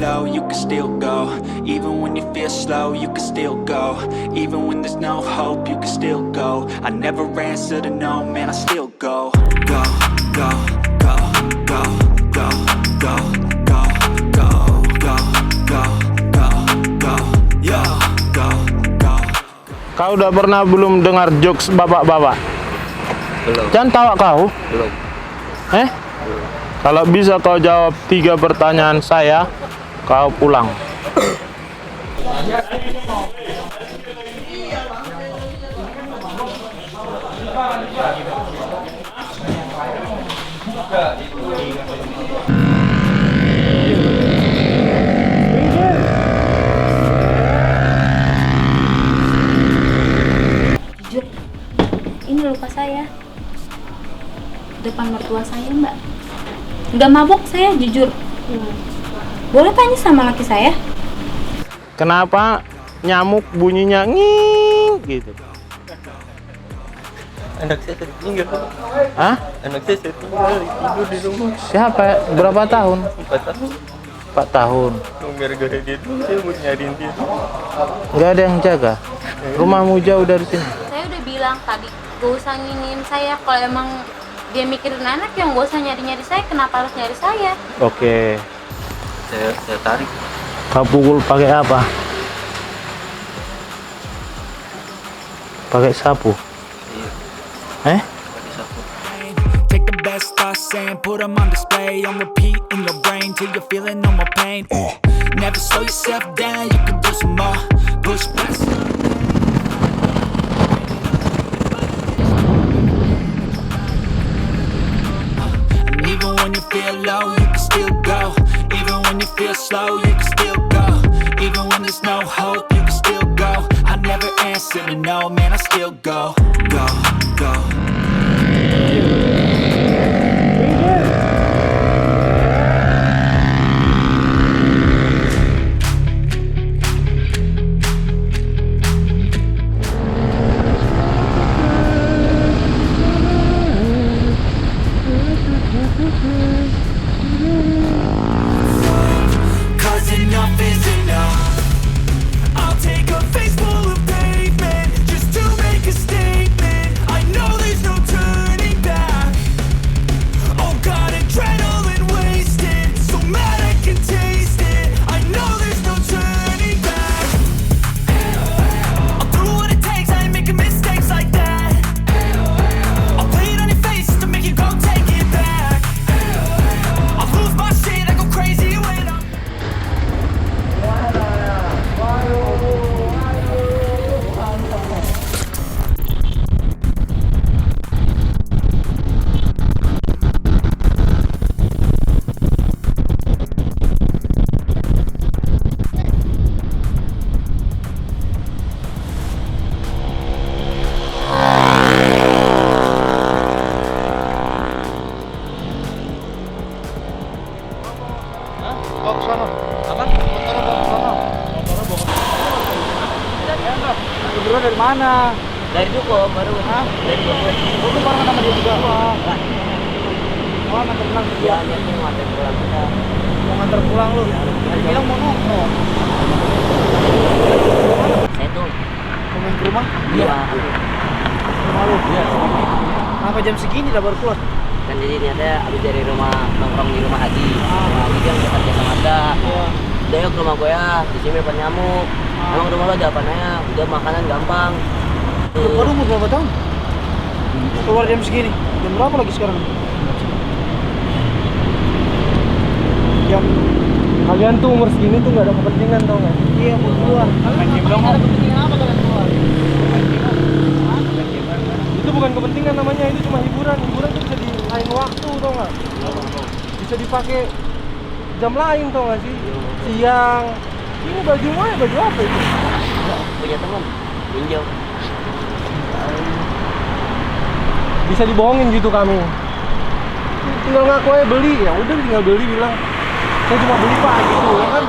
low, you can still go. Even when you feel slow, you can still go. Even when there's no hope, you can still go. I never answer to no, man, I still go. Go, go, go, go, go, go, go, go, go, go, go, go, yo, go, go. Kau udah pernah belum dengar jokes bapak-bapak? Belum. Jangan tawa kau. Belum. Belum. Kalau bisa kau jawab 3 pertanyaan saya, kau pulang. Jujur, ini lupa saya. Depan mertua saya, Mbak. Nggak mabuk saya, jujur. Boleh tanya sama laki saya? Kenapa nyamuk bunyinya nging gitu? Anak saya tertinggal. Hah? Anak saya tertinggal tidur di rumah. Siapa? Berapa tahun? 4 tahun. 4 tahun. Gara-gara dia tuh saya mau nyariin dia. Nggak ada yang jaga. Rumahmu jauh dari sini. Saya udah bilang tadi, gak usah nginin saya. Kalau emang dia mikirin anak, yang gak usah nyari-nyari saya. Kenapa harus nyari saya? Oke. Saya tarik. Kau pukul pakai apa? Pakai sapu. Iya, Eh? pakai sapu. Take the best thoughts and put them on display, on repeat in your brain till you're feeling no more pain. Never slow yourself down, you can do some more. Push past. And even when you feel low, you can still go. Even when you feel slow, you can still go. Even when there's no hope, you can still go. I never answer to no, man, I still go. Go, go. Cause enough is enough. I'll take a face full of pavement just to make a statement. I know there's no turning back. Oh God, adrenaline wasted, so mad I can taste it. I know there's no turning back. I'll do what it takes, I ain't making mistakes like that. I'll play it on your face just to make you go take it back. I'll lose my shit, I go crazy when I'm Bawa ke sana. Apa? Motornya bawa ke sana. Motornya bawa ke sana. Berdua dari mana? Dari Duko baru. Hah? Dari Duko. Lu bareng sama dia juga? Oh, nganter pulang Iya, dia. dia mau nganter pulang kita. Mau nganter pulang lu? Tadi bilang mau nongkrong. Saya tuh Mau main ke rumah? iya. Rumah lu? Iya. Kenapa jam segini udah baru keluar? Kan jadi ternyata abis dari rumah nongkrong di rumah Haji. Haji kan dekat Jasa Marga. Iya. Udah yuk ke rumah gue ya, di sini banyak nyamuk. Emang rumah lo ada apanya? Udah makanan gampang. Baru umur berapa tahun? Keluar jam segini? Jam berapa lagi sekarang? Jam kalian tuh umur segini tuh nggak ada kepentingan tau nggak? Iya mau keluar. Ada kepentingan apa kalian keluar? Itu bukan kepentingan namanya, itu cuma hiburan. Hiburan tuh bisa di lain waktu tau nggak? Bisa dipakai jam lain tau nggak sih? Siang. Ini baju mana? Baju apa itu? Punya teman, pinjam. Bisa dibohongin gitu kami. Tinggal ngaku aja beli, ya udah tinggal beli bilang saya cuma beli pak gitu ya kan.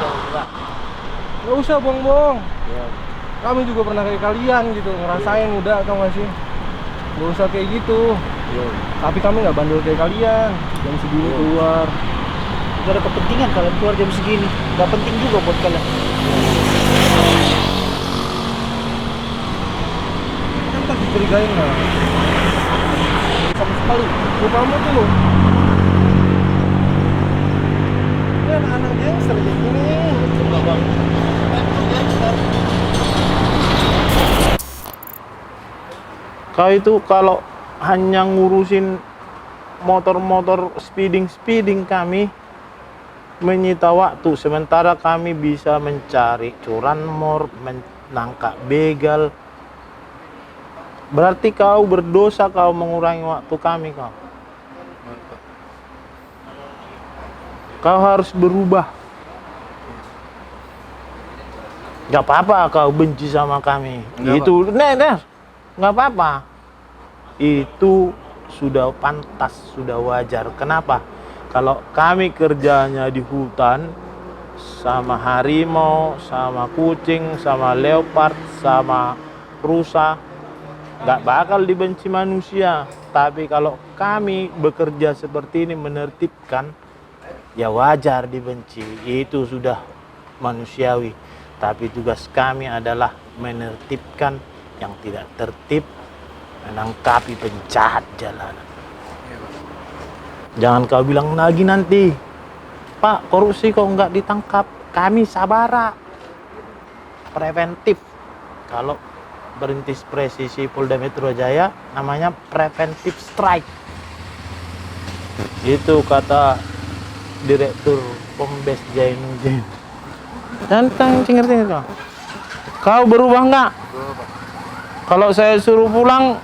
Nggak usah bohong-bohong. Iya. Kami juga pernah kayak kalian gitu, ngerasain udah tau gak sih. Nggak usah kayak gitu. Iya. Tapi kami nggak bandel kayak kalian. Jam segini keluar. Gak ada kepentingan kalian keluar jam segini. Gak penting juga buat kalian. Kan tak dicurigain lah. Sama sekali. Lu kamu tuh lo. Ini anak-anak gangster kayak gini. Coba bang. Kau itu kalau hanya ngurusin motor-motor speeding kami menyita waktu, sementara kami bisa mencari curanmor, menangkap begal. Berarti kau berdosa, kau mengurangi waktu kami kau. Kau harus berubah. Gak apa-apa kau benci sama kami. Itu, nggak apa-apa. Itu sudah pantas, sudah wajar. Kenapa? Kalau kami kerjanya di hutan sama harimau, sama kucing, sama leopard, sama rusa, nggak bakal dibenci manusia. Tapi kalau kami bekerja seperti ini menertibkan, ya wajar dibenci. Itu sudah manusiawi. Tapi tugas kami adalah menertibkan yang tidak tertib, menangkapi penjahat jalanan. Jangan kau bilang lagi nanti, Pak, korupsi kok nggak ditangkap? Kami sabara. Preventif. Kalau berintis presisi Polda Metro Jaya, namanya preventive strike. Itu kata Direktur Pombes Jainuddin. Tantang cengar-cengar kau. Kau berubah nggak? Kalau saya suruh pulang,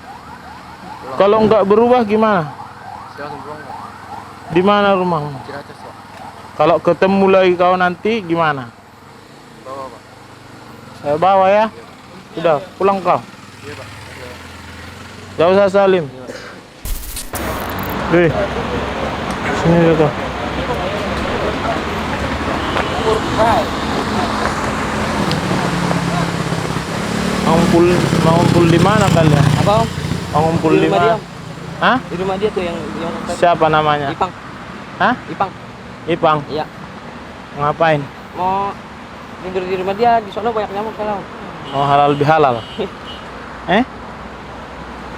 kalau nggak berubah gimana? Di mana rumahmu? Ciracas, Pak. Kalau ketemu lagi kau nanti gimana? Bawa, Pak. Saya bawa ya. Sudah, pulang kau. Iya, Pak. Gak usah salim. Wih. Sini dulu kau. Mau ngumpul di mana kalian? Apa Om? Mau ngumpul di Di rumah mana? dia, Om. Hah? Di rumah dia tuh yang tadi. Siapa namanya? Ipang. Hah? Ipang. Ipang. Iya. Ngapain? Mau tidur di rumah dia, di sana banyak nyamuk kalau. Mau halal bihalal.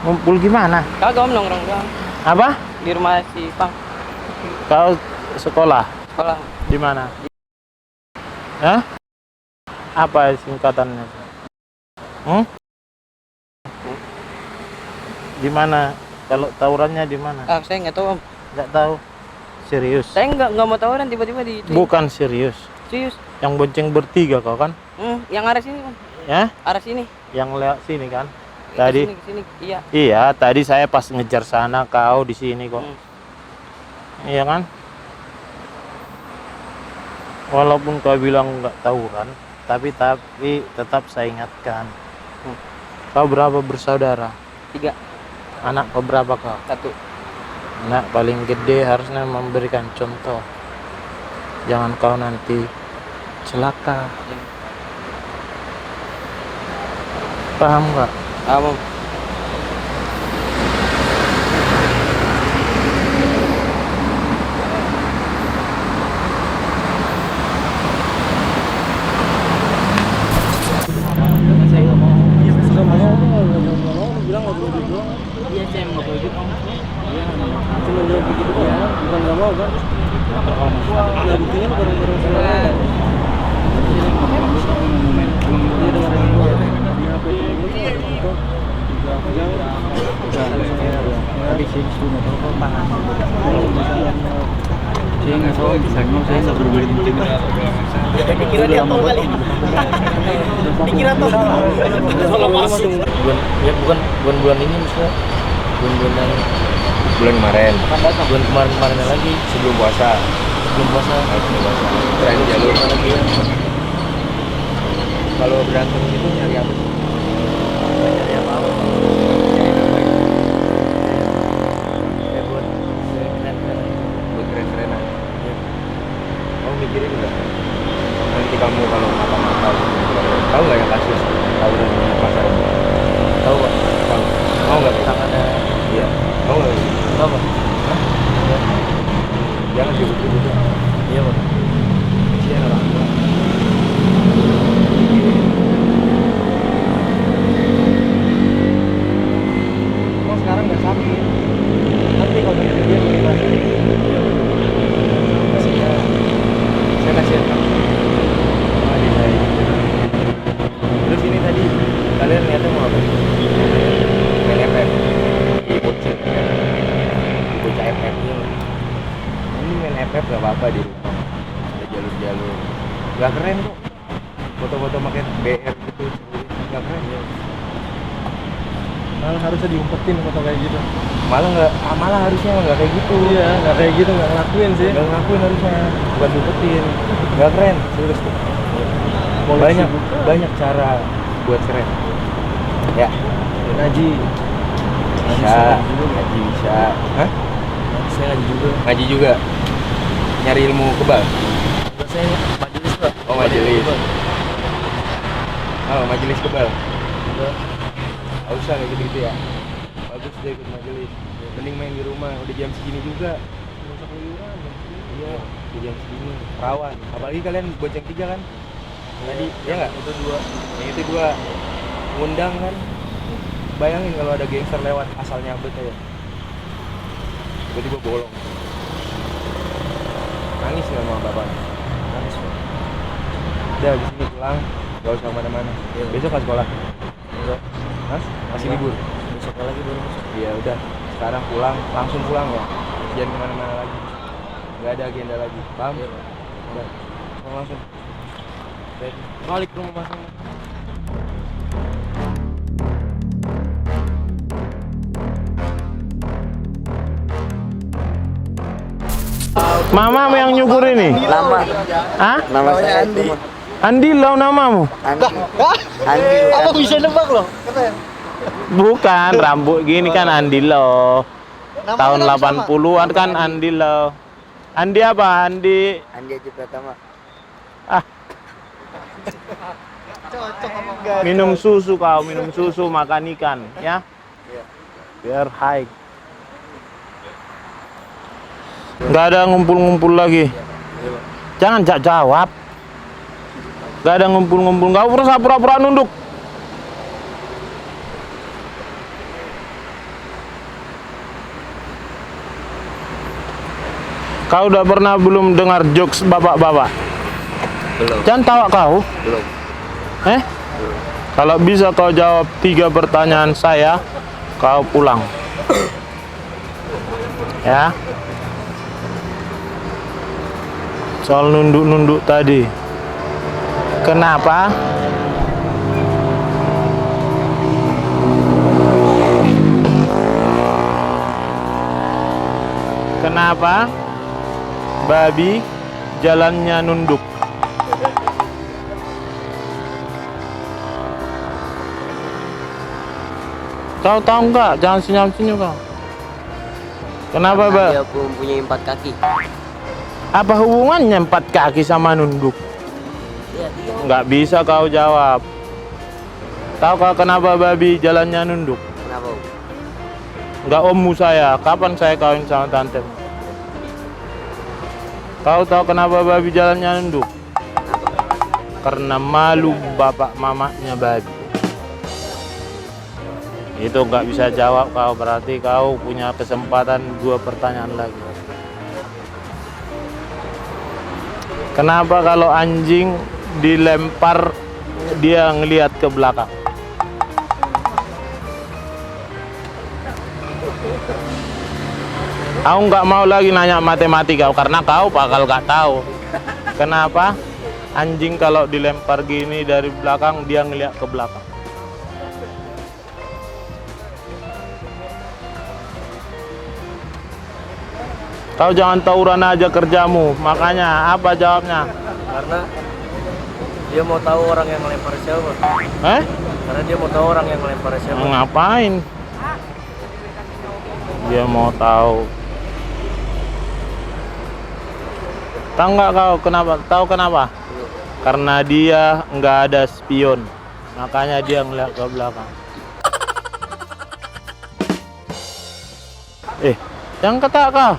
Ngumpul gimana? Kagak Om, nongkrong doang. Apa? Di rumah si Ipang. Kau sekolah Sekolah. di mana? Hah? Apa singkatannya? Di mana? Kalau tawurannya di mana? Ah, saya nggak tahu Om. Nggak tahu. Serius? Saya nggak mau tawuran tiba-tiba di itu. Bukan serius. Serius. Yang bonceng bertiga kau kan? Yang arah sini Om. Ya? Arah sini. Yang lewat sini kan? Tadi? Ke sini. Iya. Iya, tadi saya pas ngejar sana, kau di sini kok. Iya kan? Walaupun kau bilang nggak tawuran, tapi tetap saya ingatkan. Kau berapa bersaudara? 3. Anak kau berapa kau? 1. Anak paling gede harusnya memberikan contoh. Jangan kau nanti celaka. Paham nggak? Om. Iya, saya mau baju Om. Iya, Cuma jawab begitu ya, bukan nggak mau kan? Ya buktinya lu bareng-bareng sama dia. Dia dengerin gua. Dia apa itu? Tadi saya disuruh motor kok panas. Saya nggak tahu, saya nggak berbeda tim. Dikira dia tahu kali. Dikira tahu. Bukan bulan ini maksudnya. Bulan Bulan kemarin. bulan kemarin lagi Sebelum puasa. belum puasa. Terakhir jalur. Lagi ya. Kalau berantem gitu nyari apa? Nyari apa? Ya buat keren-keren. Buat keren-kerenan. Ya. Kamu mikirin nggak? Nanti kamu kalau mata-mata tahu nggak yang kasus tawuran di pasar? Tahu Pak? Tahu. Mau nggak? Tangannya Iya. Mau nggak? tahu Pak? Jangan ribut-ribut. Iya apa-apa di rumah. Ada jalur-jalur. Gak keren kok. Foto-foto pakai BR gitu. Gak keren ya. Malah harusnya diumpetin foto kayak gitu. Malah harusnya nggak kayak gitu. Iya, nggak kayak gitu, nggak ngelakuin sih. Nggak ngakuin harusnya, bukan diumpetin. Gak keren, serius tuh. Banyak cara buat keren. Ya, Ngaji. bisa. Ngaji bisa. Hah? Saya ngaji juga. Ngaji juga. Nyari ilmu kebal. Enggak, saya majelis Pak. Oh, majelis. Oh, majelis kebal. Gak usah kayak gitu-gitu ya. Bagus deh ikut majelis. Mending main di rumah, udah jam segini juga. Iya, udah jam segini. Rawan. Apalagi kalian bonceng 3 kan? Tadi, ya nggak? Itu 2. Yang itu gua ngundang kan. Bayangin kalau ada gangster lewat asal nyabet aja. Tiba-tiba bolong. Nangis nggak sama bapak? Nangis Pak. Udah di sini pulang, gak usah kemana-mana. Iya. Besok ke sekolah. Enggak. Hah? Masih Enggak. libur? Besok lagi baru masuk. Iya udah. Sekarang pulang, langsung pulang ya. Jangan kemana-mana lagi. Gak ada agenda lagi. Paham? Iya Pak. Udah. Langsung. Balik ke rumah masing-masing. Mamamu yang nyukur ini? Nama Hah? nama saya Andi. Andi lo namamu? Andi. Andi. Apa bisa nebak loh? Bukan, rambut gini kan Andi lo. Tahun 80-an kan Andi lo. Andi apa? Andi Andi aja Pratama. minum susu kau, minum susu, makan ikan, ya? Biar high. Nggak ada ngumpul-ngumpul lagi. Jangan jawab. Nggak ada ngumpul-ngumpul. Nggak usah pura-pura nunduk. Kau udah pernah belum dengar jokes bapak-bapak? Belum. Jangan tawa kau. Belum. Kalau bisa kau jawab 3 pertanyaan saya, kau pulang. Ya. Soal nunduk-nunduk tadi. Kenapa? Kenapa babi jalannya nunduk? Kau tahu nggak? Jangan senyum-senyum kau. Kenapa, Mbak? Dia pun punya 4 kaki. Apa hubungannya 4 kaki sama nunduk? Iya, dia. Nggak bisa kau jawab. Tahu kau kenapa babi jalannya nunduk? Kenapa? Nggak ommu saya. Kapan saya kawin sama tante? Kau tahu kenapa babi jalannya nunduk? Karena malu bapak mamanya babi. Itu nggak bisa jawab kau, berarti kau punya kesempatan 2 pertanyaan lagi. Kenapa kalau anjing dilempar dia ngelihat ke belakang? Aku nggak mau lagi nanya matematika karena kau bakal nggak tahu. Kenapa anjing kalau dilempar gini dari belakang dia ngelihat ke belakang? Kau jangan tawuran aja kerjamu. Makanya apa jawabnya? Karena dia mau tahu orang yang ngelempar siapa. Karena dia mau tahu orang yang ngelempar siapa. Ngapain? Dia mau tahu. Tahu nggak kau kenapa? Tahu kenapa? Karena dia nggak ada spion. Makanya dia ngeliat ke belakang. Jangan ketawa kau.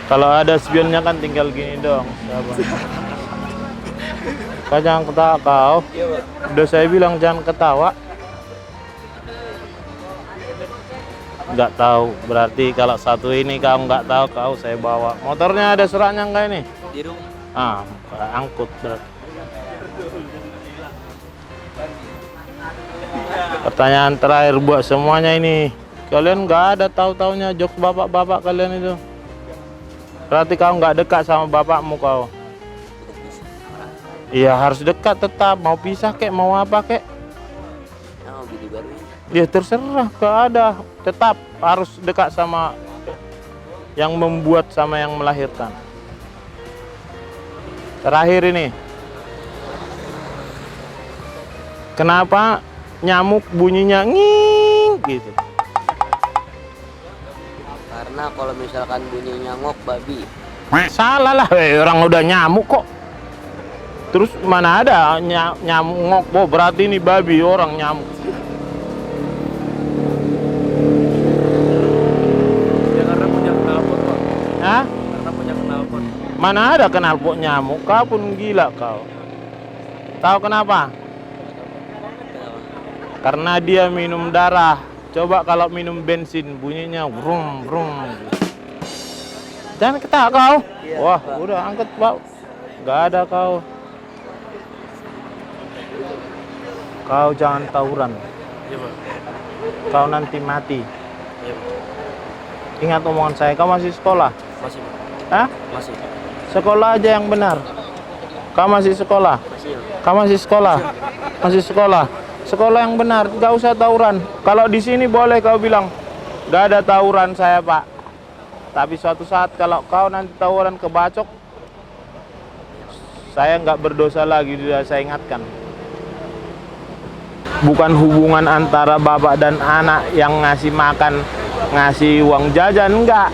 Kalau ada spionnya kan tinggal gini dong. Kau jangan ketawa kau. Udah saya bilang jangan ketawa. Nggak tahu. Berarti kalau satu ini kau nggak tahu, kau saya bawa. Motornya ada suratnya nggak ini? Di rumah. Angkut berarti. Pertanyaan terakhir buat semuanya ini. Kalian nggak ada tahu-taunya jokes bapak-bapak kalian itu. Berarti kau nggak dekat sama bapakmu kau. Iya harus dekat tetap. Mau pisah kek, mau apa kek? Oh, gitu baru. Ya terserah, gak ada. Tetap harus dekat sama yang membuat sama yang melahirkan. Terakhir ini, kenapa nyamuk bunyinya nging gitu? Karena kalau misalkan bunyi nyamuk babi. Salah lah, orang udah nyamuk kok. Terus mana ada nyamuk ngok? Oh, berarti ini babi, orang nyamuk. Ya karena punya knalpot kok. Hah? Karena punya knalpot. Mana ada knalpot nyamuk? Kau pun gila kau. Tahu kenapa? Karena dia minum darah. Coba kalau minum bensin bunyinya brum brum. Jangan ketawa kau. Iya, Wah, Pak. udah angkat, Pak. Gak ada kau. Kau jangan tawuran. Iya, Pak. Kau nanti mati. Iya, Pak. Ingat omongan saya, kau masih sekolah? Masih, Pak. Hah? Masih. Sekolah aja yang benar. Kau masih sekolah? Masih. Kau masih sekolah? Masih sekolah? Sekolah yang benar, gak usah tawuran. Kalau di sini boleh kau bilang, gak ada tawuran saya, Pak. Tapi suatu saat kalau kau nanti tawuran kebacok, saya nggak berdosa lagi, sudah saya ingatkan. Bukan hubungan antara bapak dan anak yang ngasih makan, ngasih uang jajan, enggak.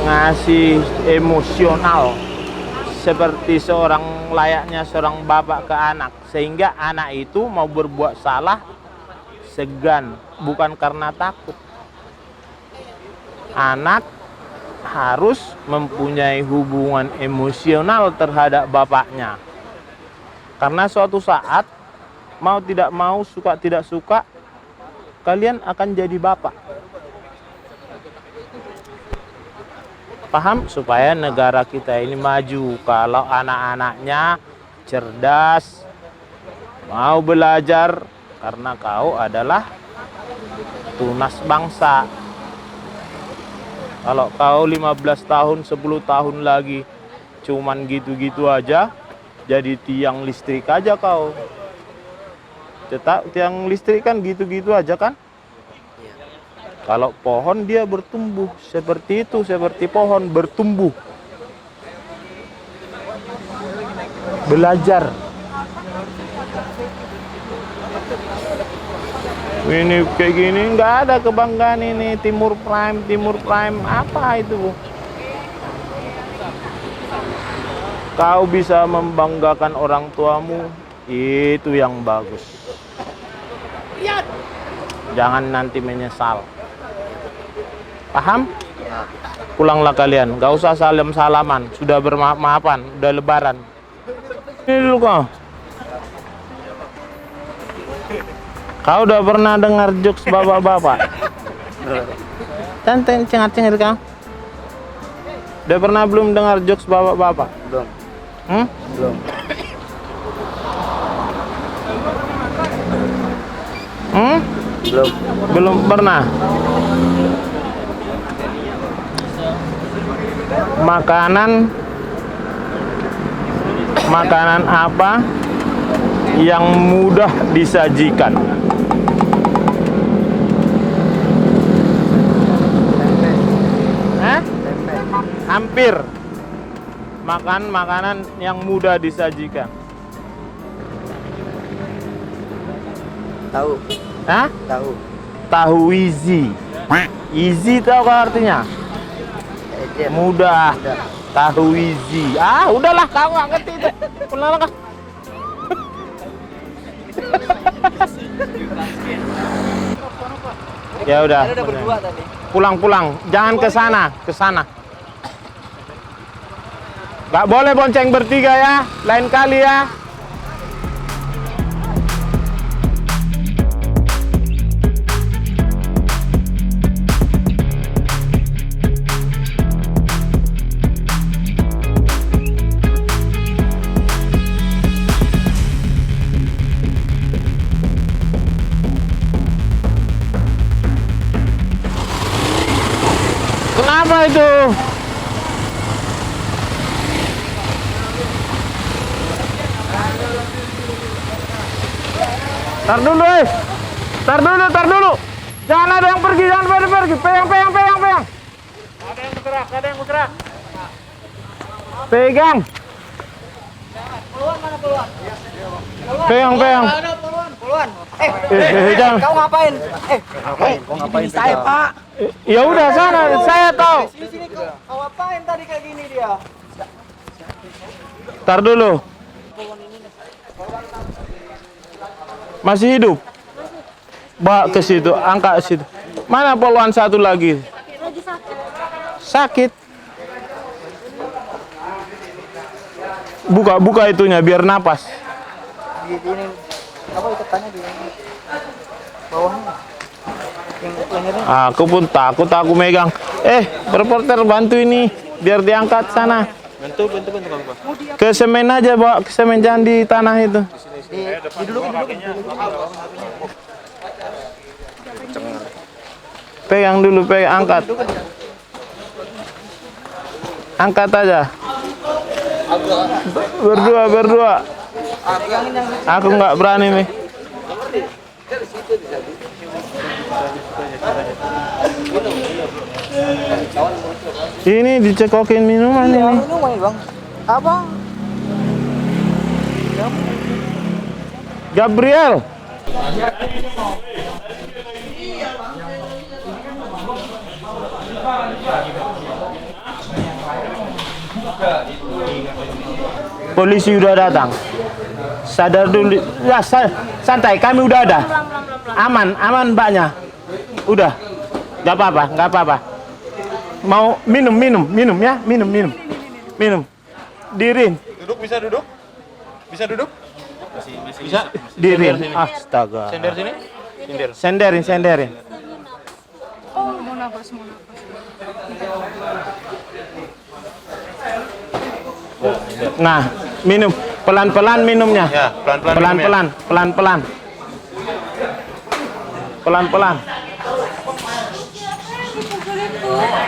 Ngasih emosional. Seperti layaknya seorang bapak ke anak. Sehingga anak itu mau berbuat salah, segan. Bukan karena takut. Anak harus mempunyai hubungan emosional terhadap bapaknya. Karena suatu saat, mau tidak mau, suka tidak suka, kalian akan jadi bapak. Paham? Supaya negara kita ini maju. Kalau anak-anaknya cerdas, mau belajar, karena kau adalah tunas bangsa. Kalau kau 15 tahun, 10 tahun lagi cuman gitu-gitu aja, jadi tiang listrik aja kau. Tiang listrik kan gitu-gitu aja kan? Kalau pohon dia bertumbuh seperti itu, seperti pohon bertumbuh. Belajar. Ini kayak gini nggak ada kebanggaan ini. Timur Prime apa itu? Kau bisa membanggakan orang tuamu, itu yang bagus. Jangan nanti menyesal. Paham? Pulanglah kalian, nggak usah salam-salaman. Sudah bermaaf-maafan, udah lebaran. Ini dulu kau. Kau udah pernah dengar jokes bapak-bapak? Cantik cengat-cengat kau. Udah pernah belum dengar jokes bapak-bapak? Belum. Belum. Belum pernah. Makanan apa yang mudah disajikan? Hampir. Makanan yang mudah disajikan. Tahu. Hah? Tahu. Tahu easy. Easy tahu kan artinya? Mudah. Tahu easy. Ah, udahlah kau nggak ngerti itu. Pulang kah? Ya udah. Pulang. Jangan ke sana. Gak boleh bonceng bertiga ya. Lain kali ya. itu? Tar dulu, tar dulu. Jangan ada yang pergi, jangan pada pergi. Pegang. Ada yang bergerak. Pegang. Pegang. Jangan. Kau ngapain? Kau ngapain saya, Pak? Ya udah sana, saya tahu. Sini kau ngapain tadi kayak gini dia? Tar dulu. Masih hidup? Bawa ke situ, angkat ke situ. Mana poluan satu lagi? Lagi sakit. Sakit. Buka itunya biar napas. Di ini apa ikatannya di bawahnya? Yang lehernya. Aku pun takut aku megang. Reporter bantu ini biar diangkat sana. Bantu Kang Pak. Ke semen aja, bawa ke semen, jangan di tanah itu. Pegang dulu, angkat. Angkat aja. Berdua. Aku nggak berani nih. Ini dicekokin minuman ini. Minuman, Bang. Apa? Gabriel. Polisi udah datang. Sadar dulu. Ya, santai, kami udah ada. Aman mbaknya. Udah. Gak apa-apa. Mau minum ya, minum. Dirin. Bisa duduk? Bisa. Dirin. Astaga. Sender sini? Senderin. Oh, mau nafas. Nah, minum. Pelan-pelan minumnya. Ya, pelan-pelan. Pelan-pelan.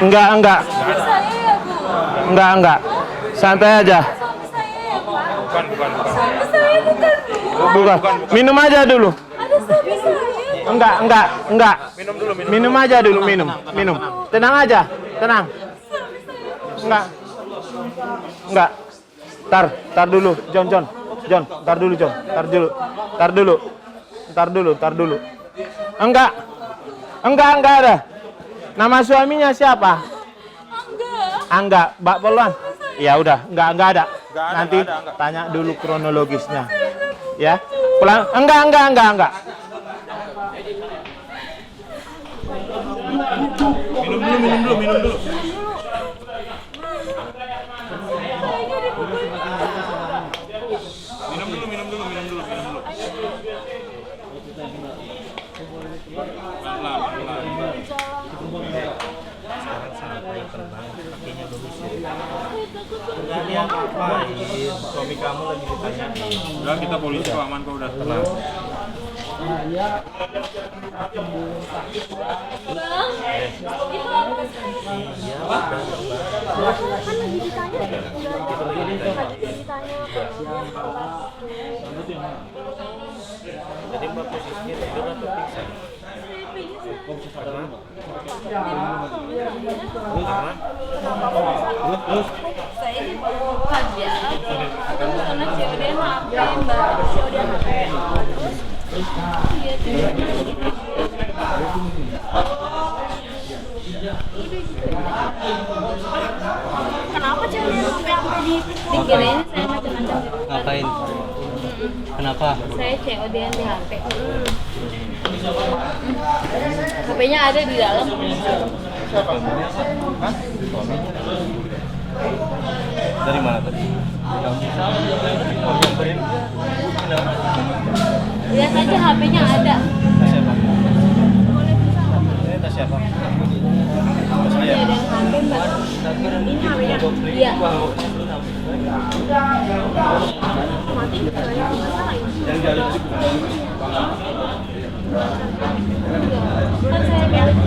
Enggak. Enggak. Santai aja. Bukan. Minum aja dulu. Enggak. Minum aja dulu, minum. Tenang aja. Enggak. Tar dulu, John. Tar dulu. Enggak ada. Nama suaminya siapa? Angga. Mbak Poluan. Ya udah, enggak ada. Nanti tanya dulu kronologisnya. Ya. Pelan. Enggak. Minum dulu. Suami kamu lagi ditanyain. Udah, kita polisi kok, aman kok, udah tenang. Jadi Mbak posisinya tidur atau pingsan? Saya di kerja karena COD HP mbak, COD HP terus kenapa COD HP dikirain saya macam-macam gitu. Ngapain? Kenapa? Saya COD di HP. HP-nya ada di dalam. Dari mana tadi? Lihat aja HP-nya ada. Tas siapa? Ini ada yang HP mbak. Ini HP-nya. Iya. Mati gitu ya. Kan saya balik.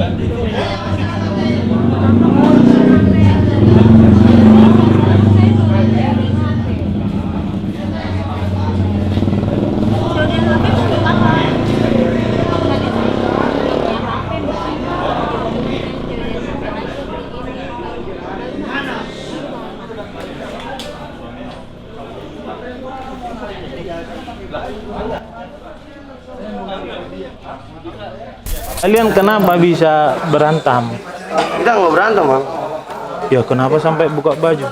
Kalian kenapa bisa berantem? Kita nggak berantem, Bang. Ya kenapa sampai buka baju?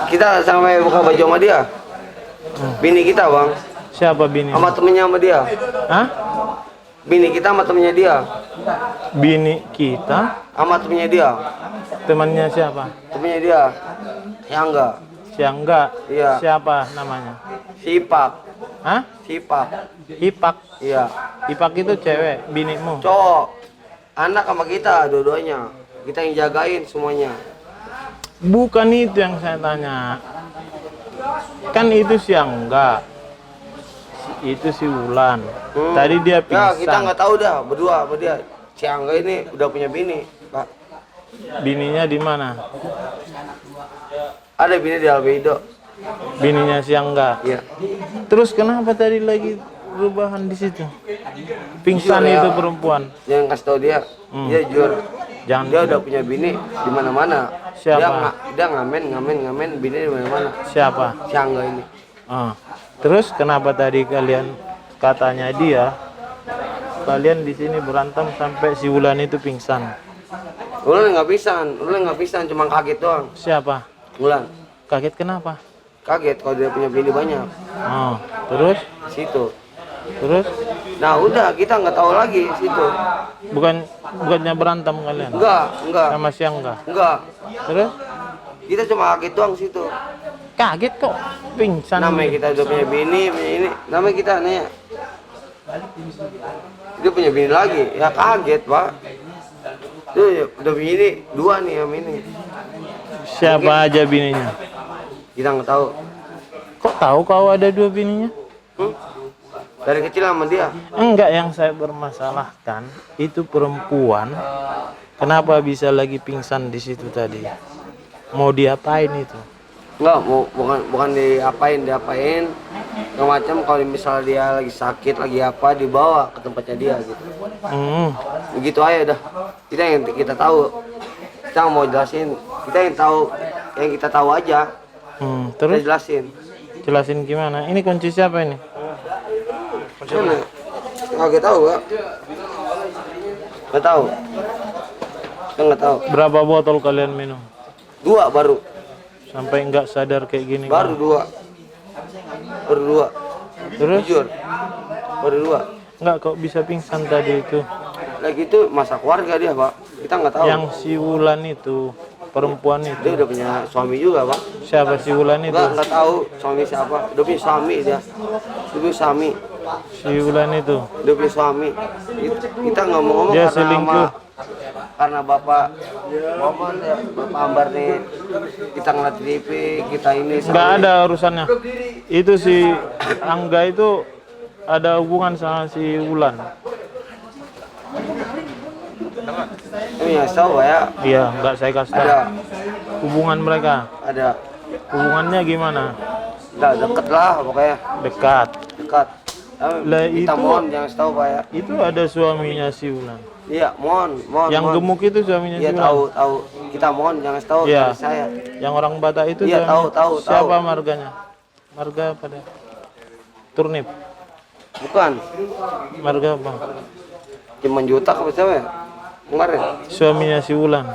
Kita sampai buka baju sama dia. Bini kita, Bang. Siapa bini? Sama temennya sama dia. Hah? Bini kita sama temennya dia. Bini kita? Sama temennya dia. Temannya siapa? Temennya dia. Yang enggak. Si Angga? Iya. Siapa namanya? Si Ipak. Hah? Si Ipak. Ipak? Iya. Ipak itu cewek, binimu? Cowok. Anak sama kita, dua-duanya. Kita yang jagain semuanya. Bukan itu yang saya tanya. Kan itu si Angga. Itu si Wulan. Tadi dia Ya, pingsan. kita nggak tahu dah berdua sama dia. Si Angga ini udah punya bini, Pak. Bininya di mana? Ada bini di Albedo. Bininya si Angga. Iya. Terus kenapa tadi lagi perubahan di situ? Pingsan Jujur ya. itu perempuan. Yang kasih tahu dia, dia jujur. Jangan. Dia udah punya bini di mana-mana. Siapa? Dia ngamen bini di mana-mana. Siapa? Si Angga ini. Ah. Terus kenapa tadi kalian katanya dia kalian di sini berantem sampai si Wulan itu pingsan? Ulan nggak pisan, cuma kaget doang. Siapa? Ulan Kaget kenapa? kaget kalau dia punya bini banyak. Oh, terus? Situ. Terus? Nah udah kita nggak tahu lagi situ. Bukannya berantem kalian? Enggak. Sama si Angga? Enggak. Terus? Kita cuma kaget doang situ. Kaget kok pingsan. Namanya kita udah punya bini, punya ini. Namanya kita nanya. Dia punya bini lagi, ya kaget, Pak. Itu udah bini dua nih yang ini. Siapa aja bininya? Kita nggak tahu. Kok tahu kau ada dua bininya? Dari kecil sama dia. Enggak, yang saya bermasalahkan itu perempuan. Kenapa bisa lagi pingsan di situ tadi? Mau diapain itu? Enggak, bukan diapain. Yang macam kalau misalnya dia lagi sakit, lagi apa, dibawa ke tempatnya dia gitu. Begitu aja dah. Kita tahu. Kita nggak mau jelasin. Yang kita tahu aja. Terus? Kita jelasin. Jelasin gimana? Ini kunci siapa ini? Mana? Nggak tahu, Pak. Nggak tahu. Kita nggak tahu. Berapa botol kalian minum? 2 baru. Sampai nggak sadar kayak gini? Baru 2. Terus? Jujur. Baru 2. Nggak, kok bisa pingsan tadi itu? Lagi itu masa keluarga dia, Pak. Kita nggak tahu. Yang si Wulan itu, perempuan Dia itu. udah punya suami juga, Pak. Siapa si Wulan itu? Nggak tahu suami siapa. Udah punya suami dia. Udah punya suami. Si Wulan itu. Udah punya suami. Kita nggak mau ngomong Dia karena selingkuh. karena Bapak ngomong ya, Bapak Ambar nih. Kita ngeliat di TV, kita ini. Nggak ada urusannya. Itu si Angga itu ada hubungan sama si Wulan. Ini ya tahu, Pak ya. Iya, nggak saya kasih tahu. Ada. Hubungan mereka. Ada. Hubungannya gimana? Udah deket lah pokoknya. Dekat. Dekat. Lah, Kita itu- mohon jangan tahu, Pak ya. Itu ada suaminya si Wulan. Iya, mohon. Yang mohon. gemuk itu suaminya Iya si Wulan. tahu. Kita mohon jangan tahu Iya. dari saya. Yang orang Batak itu Iya, suaminya. tahu. Siapa marganya? Marga pada Turnip. Bukan. Marga apa? Cuman juta apa siapa ya? Kemarin. Suaminya si Wulan.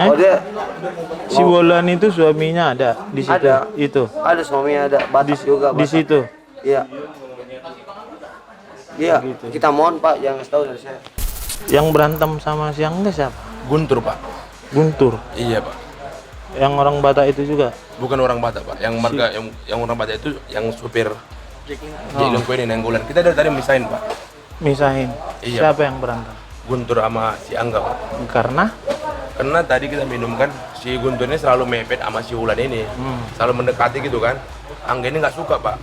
Oh dia Si Wulan itu suaminya ada di situ. Ada. Itu. ada suaminya ada Batak juga. Di Batak. situ. Iya. Iya. Gitu. Kita mohon Pak jangan tahu dari saya. Yang berantem sama si Angga siapa? Guntur, Pak. Guntur. Iya, Pak. Yang orang Batak itu juga. Bukan orang Batak, Pak. Yang marga yang orang Batak itu yang supir Jilong ini Nenggolan. Kita dari tadi misahin, Pak. Misahin. Iya. Siapa yang berantem? Guntur sama si Angga, Pak. Karena Karena tadi kita minum kan, si Guntur ini selalu mepet sama si Wulan ini. Selalu mendekati gitu kan. Angga ini nggak suka, Pak.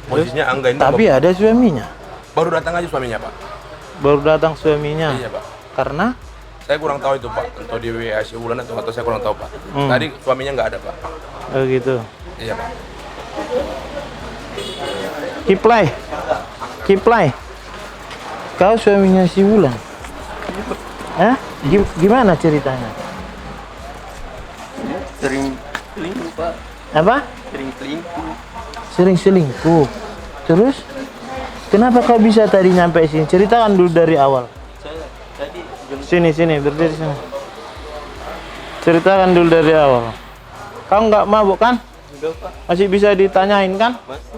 Posisinya Angga ini tapi ada suaminya. baru datang aja suaminya, Pak. Baru datang suaminya. Iya, Pak. Karena Saya kurang tahu itu, Pak. Entah di WA si Wulan atau saya kurang tahu, Pak. Tadi suaminya nggak ada, Pak. oh gitu. Iya, Pak. Kiplay. Kau suaminya si Wulan? Hah? Gimana ceritanya? Sering selingkuh Pak. Apa? Sering selingkuh. Sering selingkuh. Terus kenapa kau bisa tadi nyampe sini? Ceritakan dulu dari awal. Saya tadi Sini, berdiri sini. Ceritakan dulu dari awal. Kau nggak mabuk kan? enggak Pak, Masih bisa ditanyain kan? masih.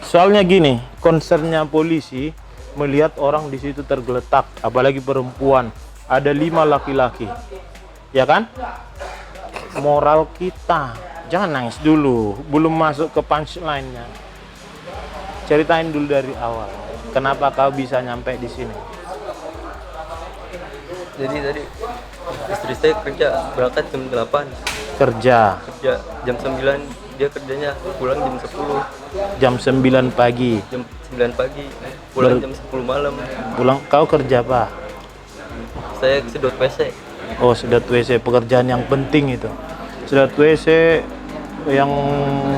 Soalnya gini, concernnya polisi melihat orang di situ tergeletak, apalagi perempuan. Ada 5 laki-laki, ya kan? Moral kita, jangan nangis dulu, belum masuk ke punchline-nya. Ceritain dulu dari awal, kenapa kau bisa nyampe di sini? Jadi tadi istri saya kerja berangkat jam 8, Kerja kerja jam 9, dia kerjanya pulang jam 10, jam 9 pagi, jam 9 pagi, pulang jam 10 malam. pulang. Kau kerja apa? Saya sedot WC. Oh, sedot WC, pekerjaan yang penting itu. Sedot WC yang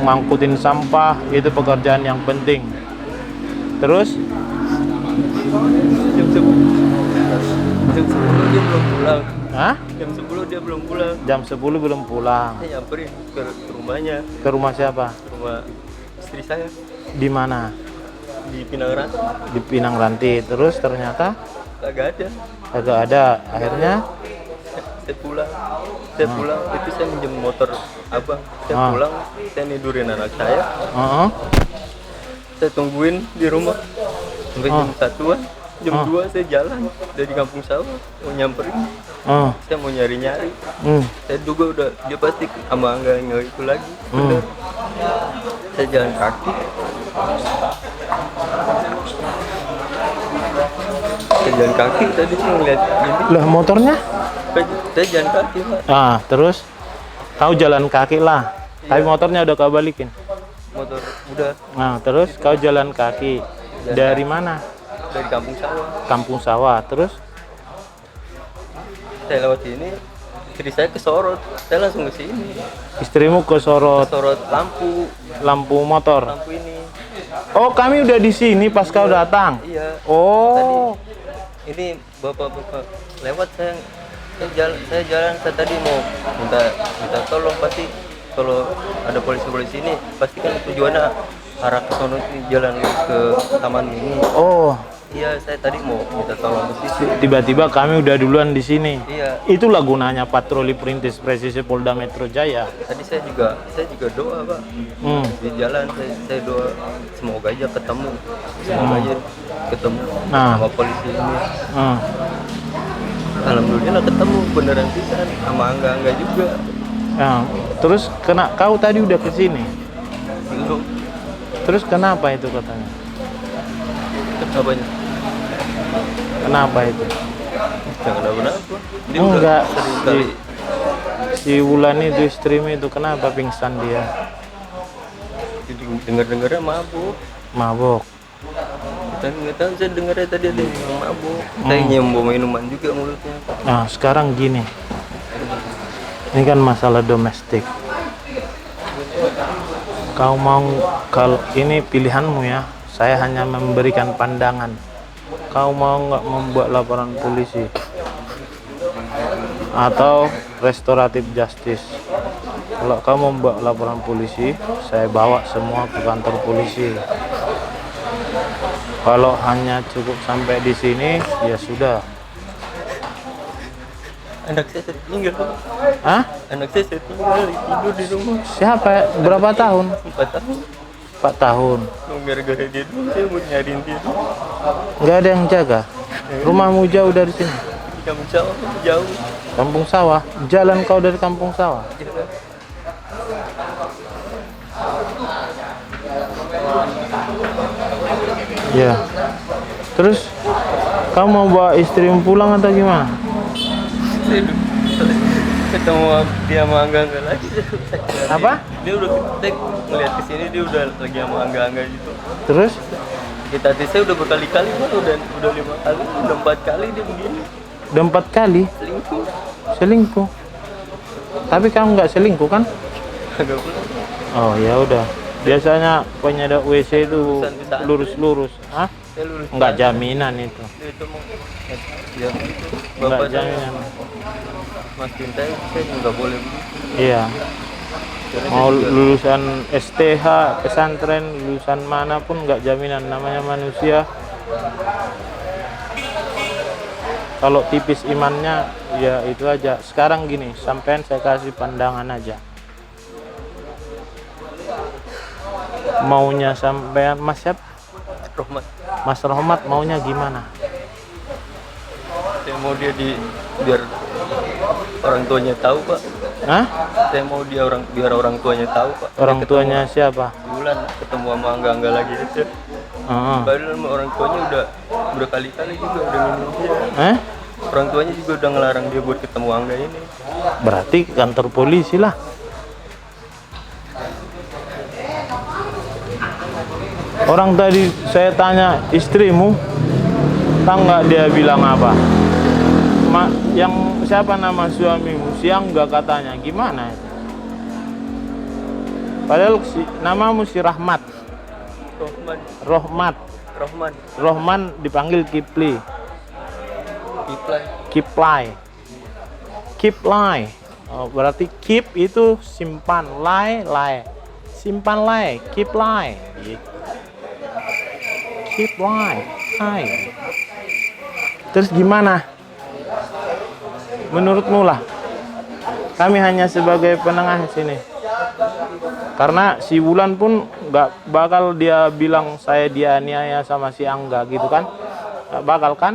mangkutin sampah itu pekerjaan yang penting. Terus Jam 10 dia belum pulang. Hah? Jam 10 dia belum pulang. Jam 10 belum pulang. Saya nyamperin ke rumahnya, Ke rumah siapa? ke rumah istri saya Di mana? di Pinang Ranti. Di Pinang Ranti. Terus ternyata Kagak ada. agak ada. Akhirnya Saya pulang. Itu saya minjem motor abang. Saya Ah. pulang, saya nidurin anak saya. Saya tungguin di rumah sampai jam 1-an. Jam 2 saya jalan dari Kampung Sawah mau nyamperin. Saya mau nyari-nyari. Saya duga udah dia pasti sama Angga yang itu lagi. Bener. Saya jalan kaki. Saya jalan kaki tadi saya ngeliat ini. Lah motornya? Saya jalan kaki Pak. Terus kau jalan kaki lah. Tapi motornya udah kau balikin. Motor udah Nah, terus kau jalan kaki. Dari mana? dari Kampung Sawah. Kampung Sawah. Terus Saya lewat sini, istri saya kesorot. Saya langsung ke sini. istrimu kesorot Kesorot lampu motor. lampu ini. Oh, kami udah di sini pas kau datang. Iya. Oh. Tadi ini bapak-bapak lewat saya jalan saya tadi mau minta tolong, pasti kalau ada polisi-polisi ini pasti kan tujuannya arah ke sono ini, jalan ke taman ini. Oh, Iya, saya tadi mau minta tolong ke situ. tiba-tiba kami udah duluan di sini. Iya. Itulah gunanya patroli perintis presisi Polda Metro Jaya. Tadi saya juga doa Pak. Di jalan saya doa semoga aja ketemu. Semoga aja ketemu Nah. sama polisi ini. Hmm. Alhamdulillah ketemu beneran pisan sama Angga juga. Nah, terus kau tadi udah ke sini. Belum. Terus kenapa itu katanya? Apanya? Kenapa itu? Jangan apa-apa. Dia Enggak. udah sering kali. Si Wulan itu istrimu itu kenapa pingsan dia? Dengar-dengarnya mabuk. Mabok. Kita nggak tahu, saya dengarnya tadi ada yang mabuk. Saya nyembo minuman juga mulutnya. Nah, sekarang gini. Ini kan masalah domestik. Kau mau, kalau ini pilihanmu ya. Saya hanya memberikan pandangan. Kau mau nggak membuat laporan polisi? Atau restoratif justice? Kalau kau membuat laporan polisi, saya bawa semua ke kantor polisi. Kalau hanya cukup sampai di sini, ya sudah. Anak saya tinggal. Hah? Anak saya tinggal tidur di rumah Siapa? Berapa tahun? 4 tahun. 4 tahun. Gara-gara dia dulu saya mau nyariin dia. Nggak ada yang jaga. Rumahmu jauh dari sini. Di Kampung Sawah jauh. Kampung Sawah. Jalan kau dari Kampung Sawah. Ya. Terus kau mau bawa istrimu pulang atau gimana? Saya ketemu dia sama Angga lagi. Apa? Dia udah ketek ngeliat kesini, dia udah lagi sama Angga gitu. Terus? Kita saya udah berkali-kali Pak, udah 5 kali, udah 4 kali dia begini Udah 4 kali selingkuh. selingkuh. Tapi kamu nggak selingkuh kan? Agak pulang. Oh ya udah. Biasanya penyedot WC itu lurus-lurus. Hah? Saya lurus. Nggak jaminan itu. Dia itu mau ya begitu. Nggak Bapak saya jaminan. Mas saya nggak boleh begitu. Iya. Mau lulusan STH, pesantren, lulusan manapun nggak jaminan, namanya manusia. Kalau tipis imannya, ya itu aja. Sekarang gini, sampean saya kasih pandangan aja. Maunya sampean, Mas siapa? Rohmat. Mas Rohmat maunya gimana? Saya mau dia biar orang tuanya tahu, Pak. Hah? Saya mau biar orang tuanya tahu, Pak. Orang tuanya siapa? Bulan ketemu sama Angga lagi aja. Padahal sama orang tuanya udah kali-kali juga udah minum dia. Orang tuanya juga udah ngelarang dia buat ketemu Angga ini. Berarti ke kantor polisi lah. Orang tadi saya tanya istrimu, tahu nggak dia bilang apa? Yang siapa nama suamimu? Si Angga katanya. Gimana? Padahal namamu si Rahmat. Rohman dipanggil Kipli. Kiplai. Oh, berarti keep itu simpan, lie. Simpan lie, Kiplai. Kiplai. Terus gimana? Menurutmu lah. Kami hanya sebagai penengah sini. Karena si Wulan pun nggak bakal dia bilang saya dianiaya sama si Angga gitu kan? Nggak bakal kan?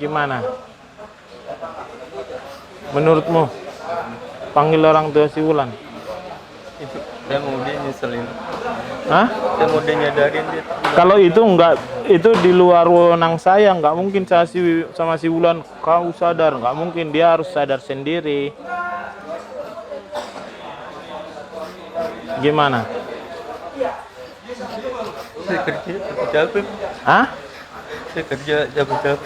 Gimana? Menurutmu? Panggil orang tua si Wulan. Saya mau dia nyeselin. Hah? Saya mau dia nyadarin dia. Kalau itu enggak, itu di luar wewenang saya, nggak mungkin saya sama si Wulan kau sadar, nggak mungkin, dia harus sadar sendiri. Gimana? Saya kerja capek. Hah? Saya kerja capek.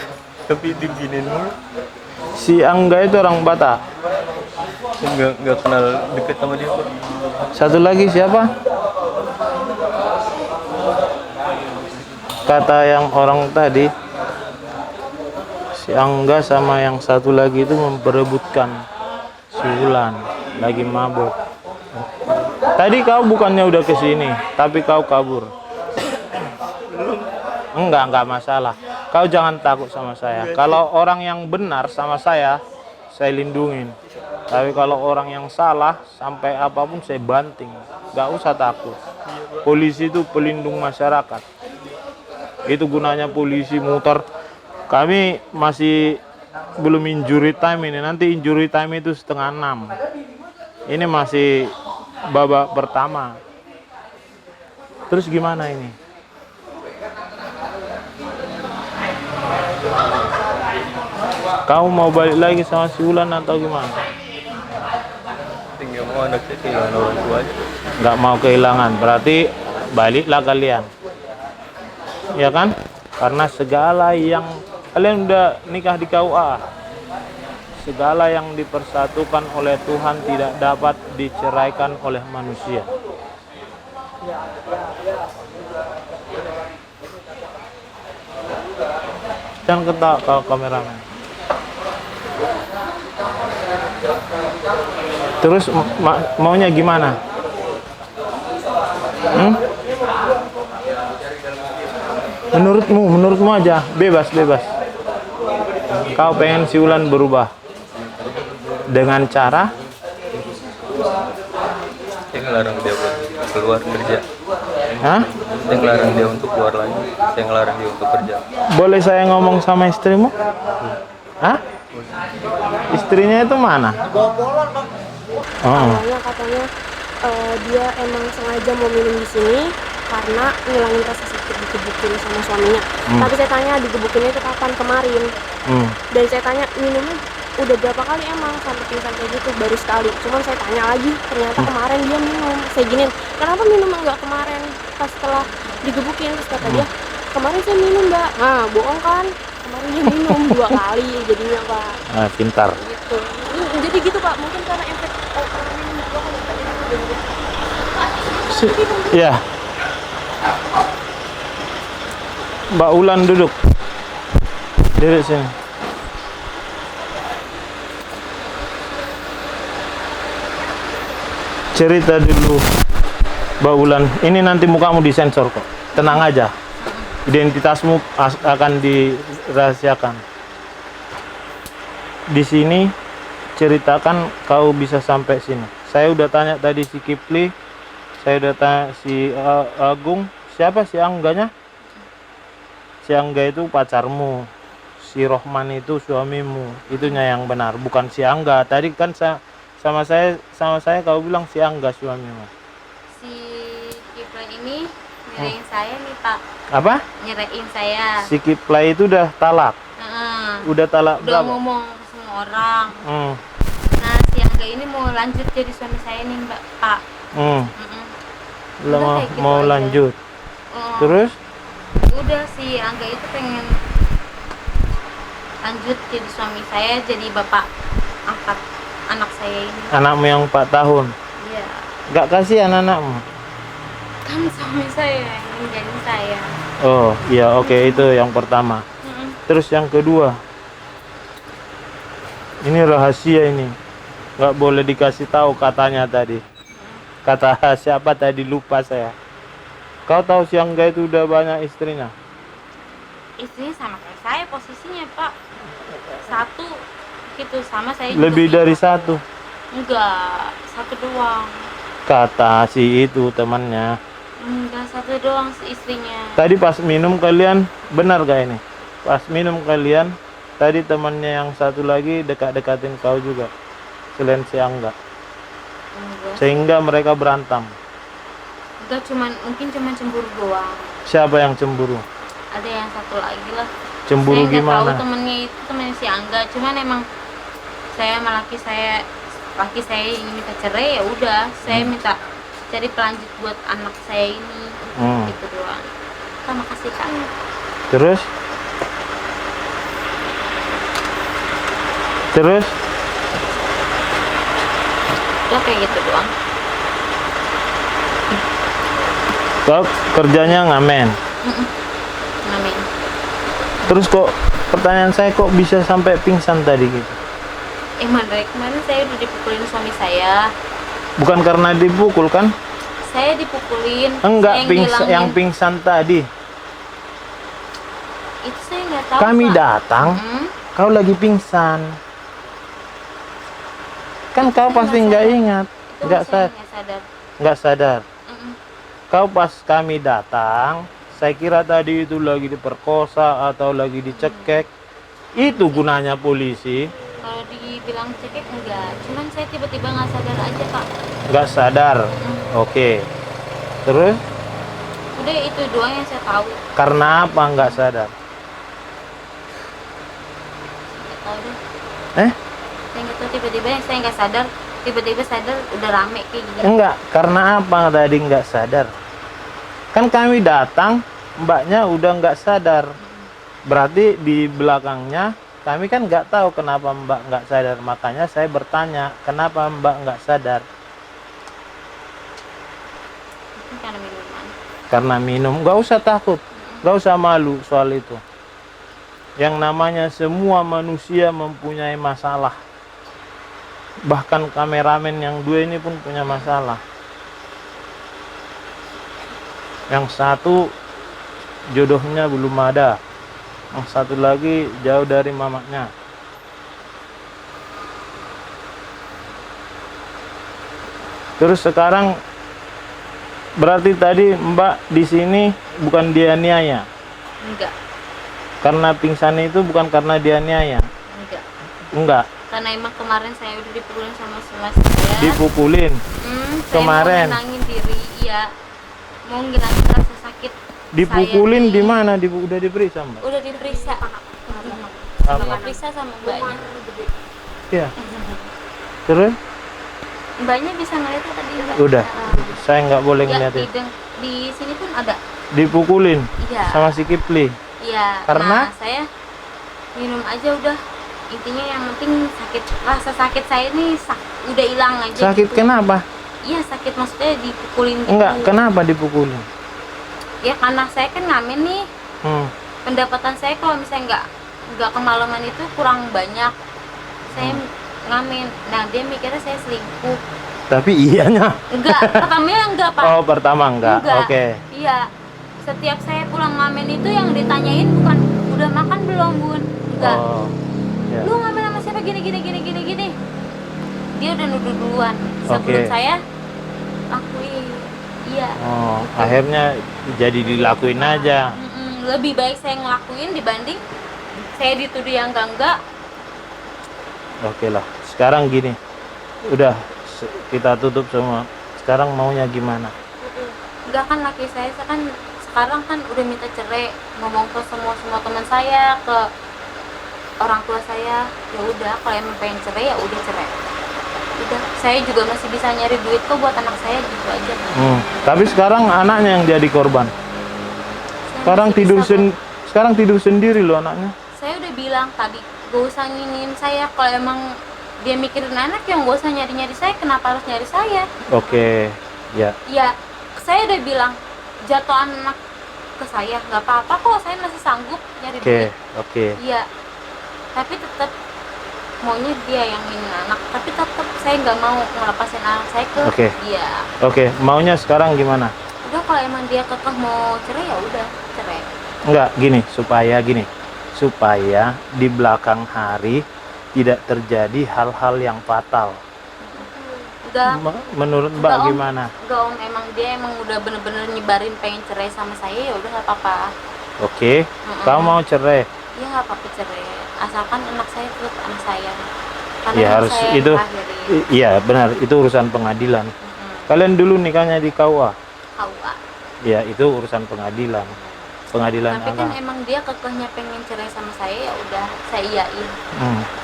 Tapi diginin mulu. Si Angga itu orang Batak. Saya nggak kenal deket sama dia, Pak. Satu lagi siapa? Kata yang orang tadi, si Angga sama yang satu lagi itu memperebutkan si Wulan, lagi mabuk. Tadi kau bukannya udah kesini, tapi kau kabur. Enggak masalah. Kau jangan takut sama saya. Kalau orang yang benar sama saya lindungin. Tapi kalau orang yang salah, sampai apapun saya banting. Gak usah takut. Polisi itu pelindung masyarakat. Itu gunanya polisi muter. Kami masih belum injury time ini. Nanti injury time itu 5:30. Ini masih babak pertama. Terus gimana ini? Kau mau balik lagi sama si Wulan atau gimana? Tinggal mau anak saya kehilangan orang tuanya. Nggak mau kehilangan, berarti baliklah kalian. Ya kan? Karena segala yang kalian udah nikah di KUA, segala yang dipersatukan oleh Tuhan tidak dapat diceraikan oleh manusia. Jangan ketawa kalau kameramen. Terus maunya gimana? Menurutmu aja, bebas. Kau pengen si Wulan berubah dengan cara? Saya ngelarang dia buat keluar kerja. Hah? Saya ngelarang dia untuk keluar lagi. Saya ngelarang dia untuk kerja. Boleh saya ngomong sama istrimu? Hah? Istrinya itu mana? Awalnya katanya dia emang sengaja mau minum di sini karena ngilangin rasa sakit, digebukin sama suaminya. Tapi saya tanya digebukinnya itu kapan? Kemarin. Dan saya tanya minumnya udah berapa kali emang sampai pingsan kayak gitu? Baru sekali. Cuman saya tanya lagi, ternyata kemarin dia minum. Saya giniin, kenapa minum enggak kemarin pas setelah digebukin? Terus kata dia, kemarin saya minum mbak. Nah bohong kan? Kemarin dia minum 2 kali jadinya pak. Pintar. Gitu. Jadi gitu pak, mungkin karena efek orang minum 2 kali jadi Ya. Mbak Wulan duduk. Duduk sini. cerita dulu, Mbak Ulan. Ini nanti mukamu disensor kok. Tenang aja. Identitasmu akan dirahasiakan. Di sini ceritakan kau bisa sampai sini. Saya udah tanya tadi si Kipli, saya udah tanya si Agung. Siapa si Angganya? Si Angga itu pacarmu, si Rohman itu suamimu. Itunya yang benar, bukan si Angga. Tadi kan sama saya kau bilang si Angga suamimu. Si Kiplan ini nyerahin saya nih Pak. Apa? Nyerahin saya. Si Kipli itu udah talak. Udah talak Udah berapa? ngomong ke semua orang. Hmm. Nah si Angga ini mau lanjut jadi suami saya nih Mbak Pak. Hmm. Udah Mau, kayak gitu mau aja. lanjut. Oh, Terus? udah si Angga itu pengen lanjut jadi suami saya, jadi bapak angkat anak saya ini. Anakmu yang 4 tahun. Iya. Gak kasihan anakmu? Kan suami saya yang ninggalin saya. Oh iya, oke, itu yang pertama. Terus yang kedua, ini rahasia ini, nggak boleh dikasih tahu katanya tadi. Kata siapa tadi, lupa saya. Kau tahu si Angga itu udah banyak istrinya? Istrinya sama kayak saya posisinya Pak. Satu gitu sama saya juga. Lebih dari satu. Enggak, satu doang. Kata si itu temannya. Enggak, satu doang si istrinya. Tadi pas minum kalian, benar gak ini? Pas minum kalian, tadi temannya yang satu lagi dekat-dekatin kau juga, selain si Angga. Enggak. Sehingga mereka berantem. Enggak, mungkin cuman cemburu doang. Siapa yang cemburu? Ada yang satu lagi lah. Cemburu Saya nggak gimana? tahu temennya itu temennya si Angga. Cuman emang saya sama laki saya ingin minta cerai, ya udah saya minta cari pelanjut buat anak saya ini. Gitu doang. Sama kasih Kak. Terus? Terus? Udah kayak gitu doang. Kau kerjanya ngamen. Amin. Terus kok pertanyaan saya kok bisa sampai pingsan tadi gitu? Dari kemarin saya udah dipukulin suami saya. Bukan karena dipukul kan? Saya dipukulin. Enggak, saya yang pingsan tadi. Itu saya nggak tahu. Kami Pak. datang, kau lagi pingsan. Kan kau pasti nggak ingat, Itu nggak saya sadar. nggak sadar. Kau pas kami datang, saya kira tadi itu lagi diperkosa atau lagi dicekek. Itu gunanya polisi. Kalau dibilang cekek enggak, cuman saya tiba-tiba nggak sadar aja Pak. Nggak sadar. Oke. Terus Udah itu doang yang saya tahu. karena apa nggak sadar? Nggak tahu deh. Saya nggak tahu, tiba-tiba saya nggak sadar, tiba-tiba sadar udah rame kayak gini. Enggak, karena apa tadi nggak sadar? Kan kami datang, mbaknya udah nggak sadar. Berarti di belakangnya kami kan nggak tahu kenapa mbak nggak sadar. Makanya saya bertanya, kenapa mbak nggak sadar? Mungkin karena minuman. Karena minum. Nggak usah takut, nggak usah malu soal itu. Yang namanya semua manusia mempunyai masalah. Bahkan kameramen yang 2 ini pun punya masalah. Yang satu jodohnya belum ada, yang satu lagi jauh dari mamanya. Terus sekarang berarti tadi Mbak di sini bukan dianiaya? Enggak, Karena pingsan itu bukan karena dianiaya? enggak. Enggak. Karena emang kemarin saya udah dipukulin sama saya. Dipukulin. Saya Kemarin? mau ngenangin diri, iya. Mau ngilangin rasa sakit. Dipukulin saya di mana? Udah diperiksa Mbak? Udah diperiksa. Apa? Diperiksa sama mbaknya. Iya. Terus? Mbaknya bisa ngeliatnya tadi enggak? Udah. Saya nggak boleh Ya, ngeliatin. di sini pun ada. Dipukulin Iya. sama si Kipli. Iya. Karena? Nah, saya minum aja udah. Intinya yang penting rasa sakit saya ini udah hilang aja. Sakit gitu. kenapa? Iya, sakit maksudnya dipukulin gitu. Enggak, kenapa dipukulin? Ya karena saya kan ngamen nih. Hmm. Pendapatan saya kalau misalnya nggak kemalaman itu kurang banyak. Saya ngamen. Nah, dia mikirnya saya selingkuh. Tapi iyanya. Enggak, pertamanya enggak, Pak. Oh, pertama enggak. Oke. Iya. Setiap saya pulang ngamen itu yang ditanyain bukan udah makan belum, Bun. Enggak. Oh. Ya. Lu ngamen sama siapa gini. Dia udah nuduh duluan. Sebelum Oke. saya lakuin. Iya. Oh, akhirnya jadi dilakuin aja. Lebih baik saya ngelakuin dibanding saya dituduh yang enggak. Oke lah. Sekarang gini. Udah kita tutup semua. Sekarang maunya gimana? Enggak kan laki saya kan sekarang kan udah minta cerai, ngomong ke semua teman saya, ke orang tua saya. Ya udah, kalau emang pengen cerai ya udah cerai. Udah, saya juga masih bisa nyari duit kok buat anak saya gitu aja. Tapi sekarang anaknya yang jadi korban. Sekarang tidur sendiri loh anaknya. Saya udah bilang tadi, gak usah nginin saya. Kalau emang dia mikirin anak yang gak usah nyari-nyari saya, kenapa harus nyari saya? Oke, ya. Iya, saya udah bilang jatuh anak ke saya nggak apa-apa kok, saya masih sanggup nyari duit. Oke. Iya, tapi tetap maunya dia yang ingin anak, tapi tetap saya nggak mau ngelepasin anak saya ke dia. Oke, maunya sekarang gimana? Udah, kalau emang dia kekeh mau cerai ya udah cerai. Enggak, supaya di belakang hari tidak terjadi hal-hal yang fatal. Enggak. Menurut Mbak gimana? Enggak Om, emang dia emang udah bener-bener nyebarin pengen cerai sama saya, ya udah nggak apa-apa. Oke. Kamu mau cerai? Iya nggak apa-apa cerai, asalkan anak saya tetap anak saya. Karena Ya harus saya itu. ngelahirin. Iya benar, itu urusan pengadilan. Kalian dulu nikahnya di KUA? KUA. Ya itu urusan pengadilan. Pengadilan Tapi kan agama. emang dia kekehnya pengen cerai sama saya, ya udah saya iyain.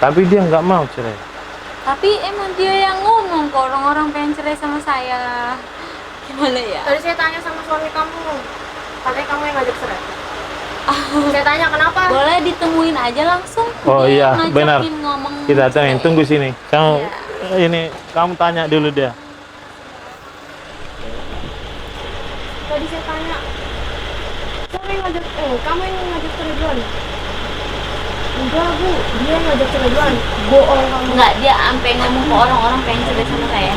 Tapi dia nggak mau cerai. Tapi emang dia yang ngomong ke orang-orang pengen cerai sama saya. Gimana ya? Tadi saya tanya sama suami kamu, katanya kamu yang ngajak cerai. Saya tanya kenapa? Boleh ditemuin aja langsung. Oh Dia iya, ngajakin benar. ngomong Kita tanya, cerai. tunggu sini. Kamu Iya. kamu tanya dulu dia. Tadi saya tanya, siapa yang ngajak? Kamu yang ngajak cerai duluan? Enggak Bu, dia yang ngajak cerai duluan. Bohong kamu. Enggak, dia sampai ngomong ke orang-orang pengen cerai sama saya.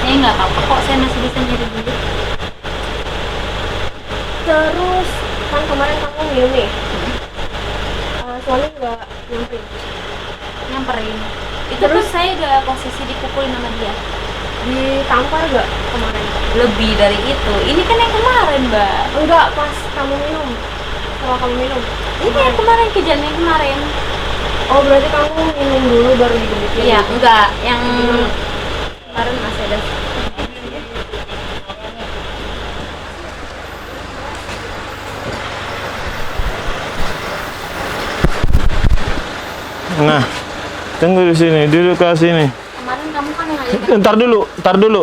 Saya nggak apa-apa kok, saya masih bisa nyari duit. Terus kan kemarin kamu minum nih, suami nggak Nyamperin. Itu terus saya udah posisi dipukulin sama dia. ditampar nggak kemarin? Lebih dari itu. Ini kan yang kemarin, Mbak. Enggak, pas kamu minum. Setelah kamu minum. Ini yang kemarin, kejadian yang kemarin. Oh berarti kamu minum dulu baru digebukin? Iya, enggak. Yang kemarin masih ada. Nah, tunggu di sini, duduk ke sini. Kemarin kamu kan yang ngajakin. Ntar dulu.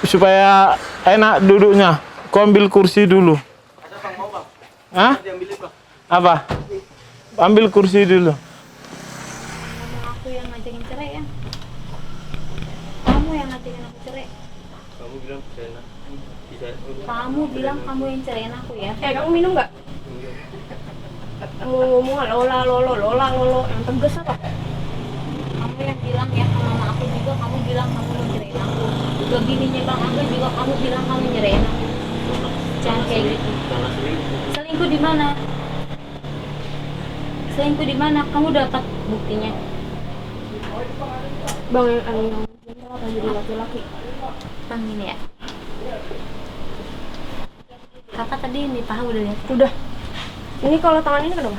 Supaya enak duduknya. Kau ambil kursi dulu. Hah? Apa? Ambil kursi dulu. Aku yang ngajakin cerai ya. Kamu yang ngajakin aku cerai. Kamu bilang bisa enak. Kamu bilang kamu yang ceraiin aku ya. Kamu minum nggak? Ngomong lola yang tegas apa? Kamu yang bilang ya sama mama aku juga, kamu bilang kamu mau nyerahin aku. Ke bininya Bang Angga juga kamu bilang kamu nyerahin aku. Jangan kayak gitu. Selingkuh di mana? Selingkuh di mana? Kamu dapat buktinya? Bang yang jadi laki-laki. Bang ini ya. Kakak tadi ini paha udah lihat. Udah. Ini kalau tangan ini kenapa?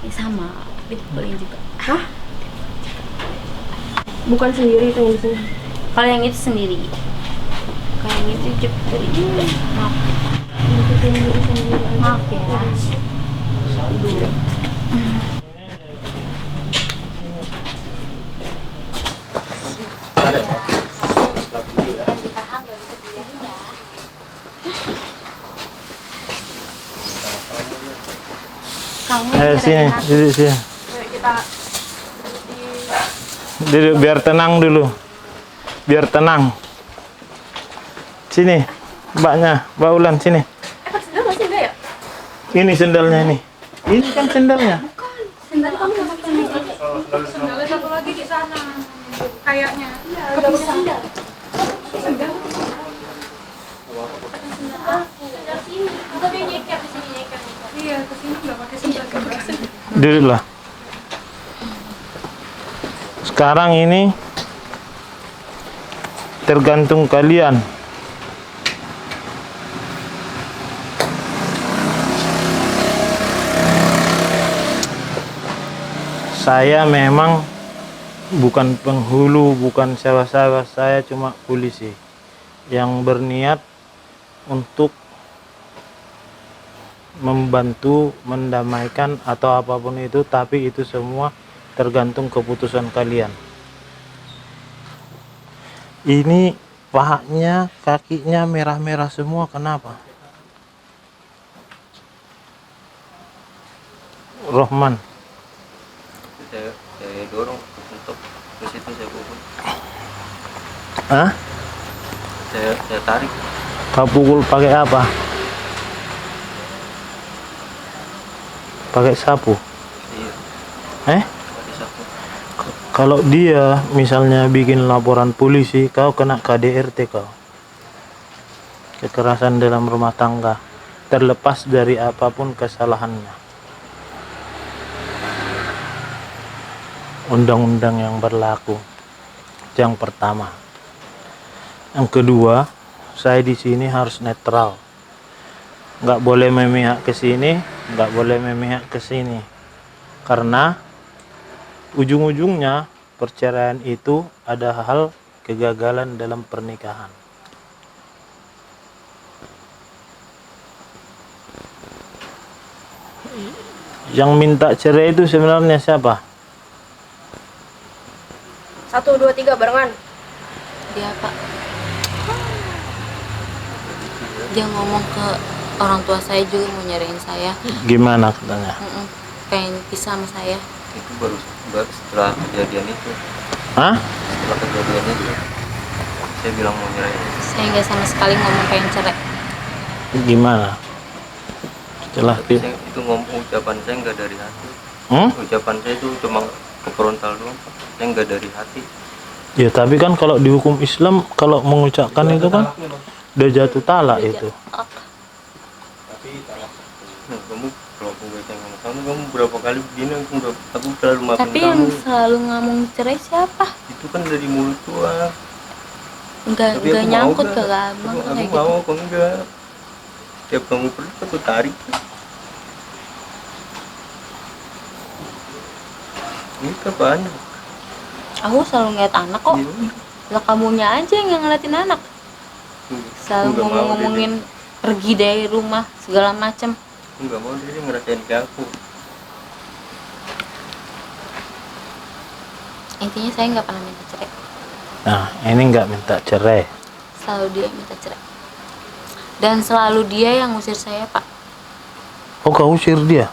Ya sama, dipukulin juga. Hah? Bukan sendiri itu yang di sini. Kalau yang itu sendiri. Kalau yang itu jepit. Maaf. Maaf ya. Sini, duduk sini. Duduk biar tenang dulu. Biar tenang. Sini, mbaknya, Mbak Ulan sini. Sendal masih enggak ya? Ini sendalnya ini. Ini kan sendalnya. Tadi kamu nggak pakai sendal. Sendalnya satu lagi di sana. Kayaknya. Udah pakai sendal. Sendal. Iya, kesini nggak pakai sendal. Duduklah. Sekarang ini tergantung kalian. Saya memang bukan penghulu, bukan siapa-siapa, saya cuma polisi yang berniat untuk membantu, mendamaikan atau apapun itu, tapi itu semua tergantung keputusan kalian. Ini pahanya, kakinya merah-merah semua, kenapa? Rohman. Saya dorong untuk ke situ, saya pukul. Hah? Saya tarik. Kau pukul pakai apa? Pakai sapu? Iya, pakai sapu. Kalau dia misalnya bikin laporan polisi, kau kena KDRT kau. Kekerasan dalam rumah tangga, terlepas dari apapun kesalahannya. Undang-undang yang berlaku. Yang pertama. Yang kedua, saya di sini harus netral. Nggak boleh memihak ke sini, nggak boleh memihak ke sini. Karena ujung-ujungnya perceraian itu ada hal kegagalan dalam pernikahan. Yang minta cerai itu sebenarnya siapa? 1, 2, 3 barengan. Dia Pak, dia ngomong ke orang tua saya juga mau nyariin saya. Gimana katanya? Pengen pisah sama saya. Itu baru setelah kejadian itu. Hah? Setelah kejadian itu, saya bilang mau nyerahin. Saya nggak sama sekali ngomong pengen cerai. Gimana? Setelah Itu ngomong, ucapan saya nggak dari hati. Ucapan saya itu cuma ke frontal doang, saya nggak dari hati. Ya tapi kan kalau di hukum Islam kalau mengucapkan itu kan udah jatuh talak itu. Nah, kamu kalau aku baca sama kamu berapa kali begini, aku selalu maafin Tapi kamu. yang selalu ngomong cerai siapa? Itu kan dari mulut tua. Enggak nyangkut ke abang Aku kayak mau gitu. apa enggak? Tiap kamu pergi aku tarik. Ini banyak. Aku selalu ngeliat anak kok. Lah kamunya aja yang ngeliatin anak. Selalu Nggak mau, ngomong-ngomongin pergi dari rumah segala macem. Aku nggak mau dia ngerasain ke aku. Intinya saya nggak pernah minta cerai. Nah ini nggak minta cerai. Selalu dia yang minta cerai. Dan selalu dia yang ngusir saya Pak. Oh kau usir dia?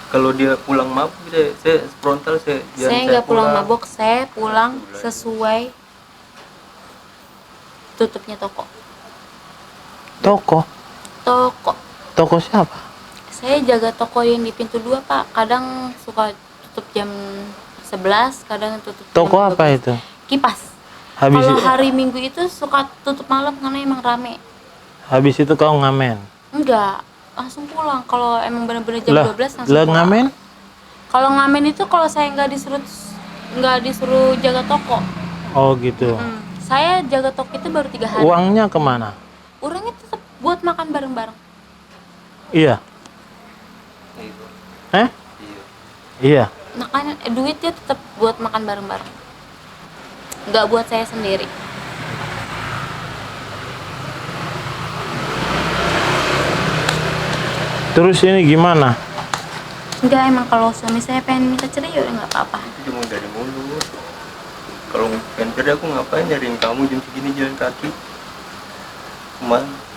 Kalau dia pulang mabuk, saya frontal, Saya nggak pulang mabok, saya pulang sesuai tutupnya toko. Toko? Toko siapa? Saya jaga toko yang di pintu 2 Pak. Kadang suka tutup jam 11, kadang tutup Toko jam 12. apa itu? Kipas. Habis Kalau itu, hari Minggu itu suka tutup malam karena emang rame. habis itu kau ngamen? Enggak, langsung pulang. Kalau emang benar-benar jam 12 langsung lah pulang. ngamen? Kalau ngamen itu kalau saya nggak disuruh jaga toko. Oh gitu. Saya jaga toko itu baru 3 hari. Uangnya kemana? Uangnya tetap buat makan bareng-bareng. Iya. Iya. Iya. Makanya duitnya tetap buat makan bareng-bareng. Nggak buat saya sendiri. Terus ini gimana? Enggak, emang kalau suami saya pengen minta cerai ya udah nggak apa-apa. Itu cuma dari mulut. Kalau pengen cerai aku ngapain nyariin kamu jam segini jalan kaki?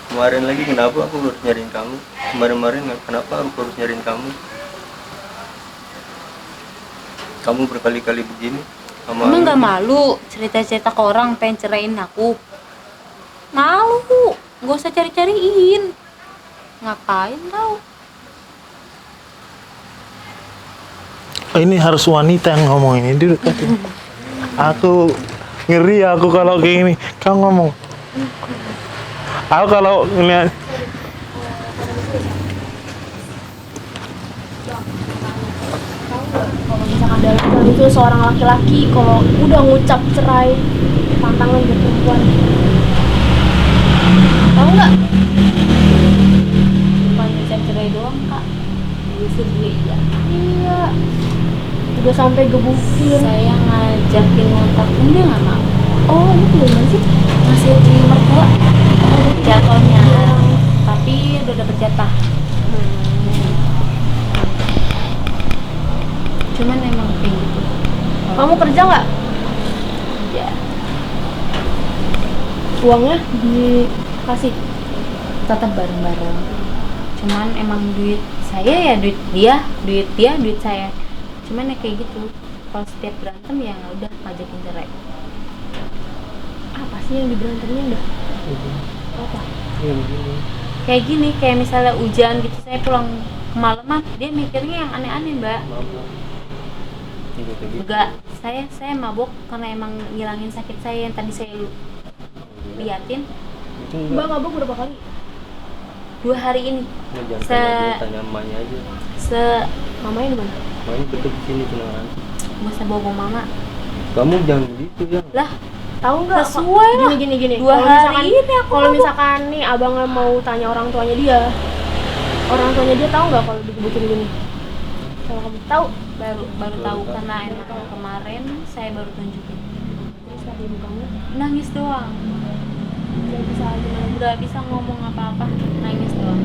Kemarin lagi kenapa aku harus nyariin kamu? Kemarin kenapa aku harus nyariin kamu? Kamu berkali-kali begini sama Emang nggak malu cerita-cerita ke orang pengen ceraiin aku? Malu, nggak usah cari-cariin. Ngapain tau? Ini harus wanita yang ngomong ini dulu tadi. Aku ngeri aku kalau kayak gini. Kau ngomong. Aku kalau ngeliat Kalau misalkan dalam hal itu seorang laki-laki kalau udah ngucap cerai, tantangan buat perempuan. Tahu nggak? Bukan ngecek cerai doang kak, diusir juga iya. Iya. Udah sampai gebukin. Saya ngajakin ngontak pun dia nggak mau. Oh, ini gimana sih? Masih di mertua jatuhnya, tapi udah dapet jatah. Cuman emang kayak gitu. Kamu kerja nggak? Ya, Uangnya dikasih. tetap bareng-bareng. Cuman emang duit saya ya duit dia, duit saya. Cuman ya kayak gitu. Kalau setiap berantem ya udah ngajakin cerai. Apa sih yang diberantemnya udah? Apa? Kayak gini, kayak misalnya hujan gitu, saya pulang kemalaman, dia mikirnya yang aneh-aneh mbak. Enggak, saya mabok karena emang ngilangin sakit saya yang tadi saya liatin. Mbak mabuk berapa kali? 2 hari ini. Tanya emaknya aja. Mamanya di mana? Emaknya betul di sini tunangan. Gak usah bawa mama. Kamu jangan begitu ya. Lah, Tahu nggak? sesuai lah. Gini. 2 hari ini aku Kalau mabok. misalkan nih abangnya mau tanya orang tuanya dia tahu nggak kalau digebukin gini? Kalau kamu tahu, baru tahu karena emang kemarin saya baru tunjukin. terus lihat ibu kamu Nangis doang. nggak bisa gimana? Nggak bisa ngomong apa-apa, nangis doang.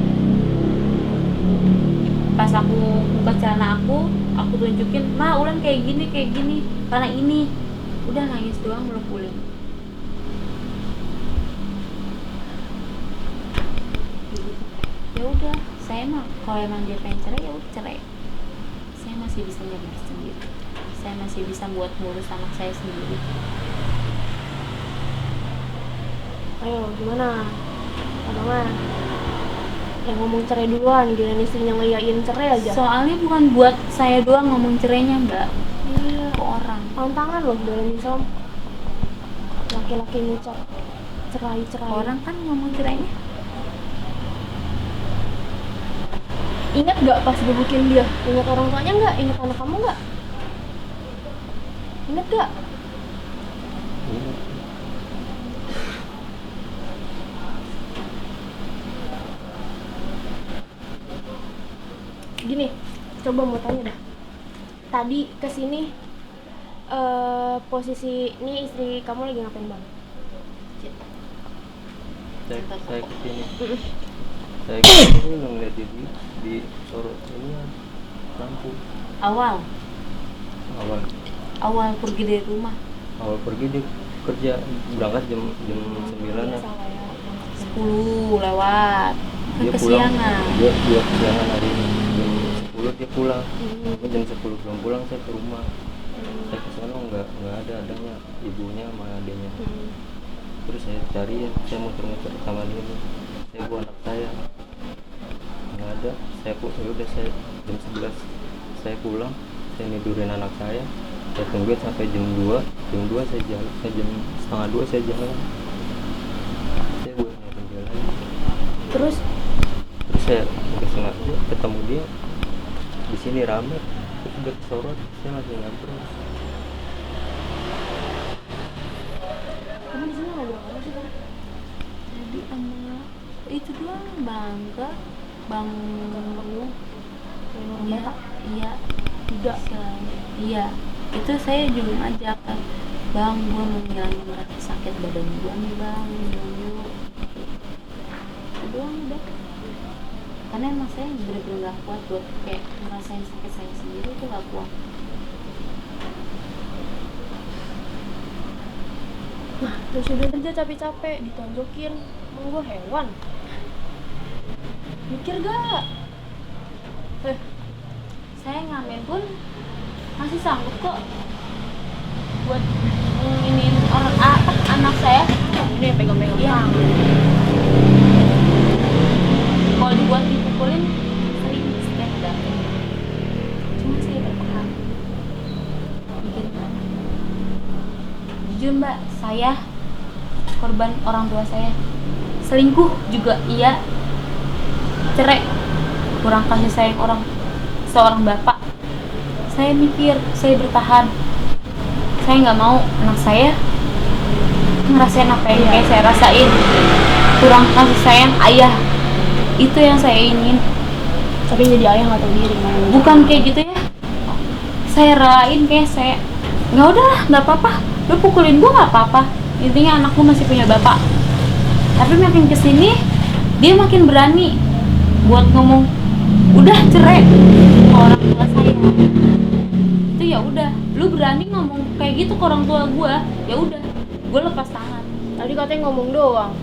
Pas aku buka celana aku tunjukin, ma Ulan kayak gini karena ini. Udah nangis doang, belum pulih. Ya udah, saya mah kalau emang dia pengen cerai ya udah cerai. Saya masih bisa nyamar sendiri. Saya masih bisa buat ngurus anak saya sendiri. Ayo gimana? Abangan yang ngomong cerai duluan, giliran istrinya ngeyain cerai aja. Soalnya bukan buat saya doang ngomong cerainya mbak, Iya. ke orang. Tantangan loh dalam Islam. Laki-laki ngucap cerai. Orang kan ngomong cerainya. Ingat gak pas gebukin dia? Ingat orang tuanya nggak? Ingat anak kamu nggak? Ingat gak? Gini, coba mau tanya dah. Tadi kesini posisi ini istri kamu lagi ngapain bang? Saya kesini. Saya kesini ngeliat di sorot ini lampu. Awal pergi dari rumah Awal pergi dia kerja berangkat jam 9 ya. 10 lewat kan Dia pulang. kesiangan. Dia kesiangan hari ini. Jam 10 dia pulang. Aku jam 10 belum pulang saya ke rumah. Saya ke sana nggak ada adanya ibunya sama adanya. Terus saya cari ya, saya muter-muter sama dia nih. Saya bawa anak saya nggak ada. Saya udah saya jam 11 saya pulang, saya tidurin anak saya tungguin sampai jam 2 saya jalan, jam setengah 2 saya jalan, saya buat nyari jalan. Terus Saya udah sengaja ketemu dia di sini rame, terus udah kesorot, saya langsung nyamperin. kamu di sini nggak orang sih kan? Jadi sama itu doang bang iya Tidak. iya itu saya juga ngajak kan, bang gua mau ngilangin rasa sakit badan gua nih bang, yuk itu doang udah. Karena emang saya bener-bener gak kuat buat kayak ngerasain sakit saya sendiri, itu gak kuat. Nah, terus udah kerja capek-capek ditonjokin, emang gue hewan. Mikir gak? Saya ngamen pun masih sanggup kok buat nginin orang anak saya. Ini pegang-pegang Iya. tangan. Kalau dibuat dipukulin sering setiap datang. Cuma saya bertahan. ayah, korban orang tua saya. Selingkuh juga iya, cerai, kurang kasih sayang seorang bapak. Saya mikir, saya bertahan. Saya nggak mau anak saya ngerasain apa yang kayak saya rasain, kurang kasih sayang ayah. Itu yang saya ingin. Tapi jadi ayah nggak tahu diri. Bukan kayak gitu ya, saya relain, kayak saya nggak, udahlah nggak apa-apa, lu pukulin gua nggak apa-apa, intinya anak gua masih punya bapak. Tapi makin kesini dia makin berani buat ngomong udah cerai ke orang tua saya. Itu ya udah, lu berani ngomong kayak gitu ke orang tua gua, ya udah gua lepas tangan. Tadi katanya ngomong doang.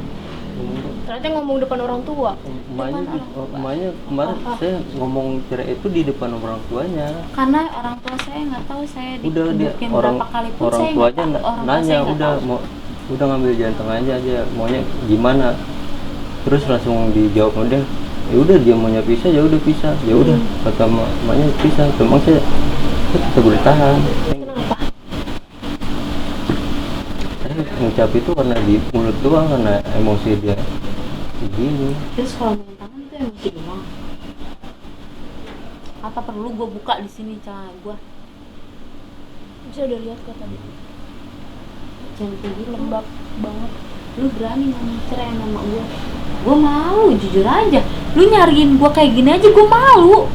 Ternyata ngomong depan orang tua. Emaknya kemarin saya ngomong cerai itu di depan orang tuanya. Karena orang tua saya nggak tahu saya Udah dia digebukin orang berapa kali pun orang saya tuanya nggak tahu. Orang tua nanya saya nggak udah tahu. mau udah ngambil jalan tengah aja maunya gimana. Terus langsung dijawab sama dia, ya udah dia maunya pisah, ya udah pisah, ya udah kata emaknya pisah. Memang saya tetap bertahan. Kenapa? Saya ngucap itu karena di mulut doang, karena emosi dia begini. Terus kalau main tangan itu emosi doang. Apa perlu gue buka di sini celana gue? Bisa udah lihat kok tadi. Jangan kayak gitu, lembab banget. Lu berani ngomong cerai sama gue? Gue malu, jujur aja. Lu nyariin gue kayak gini aja gue malu.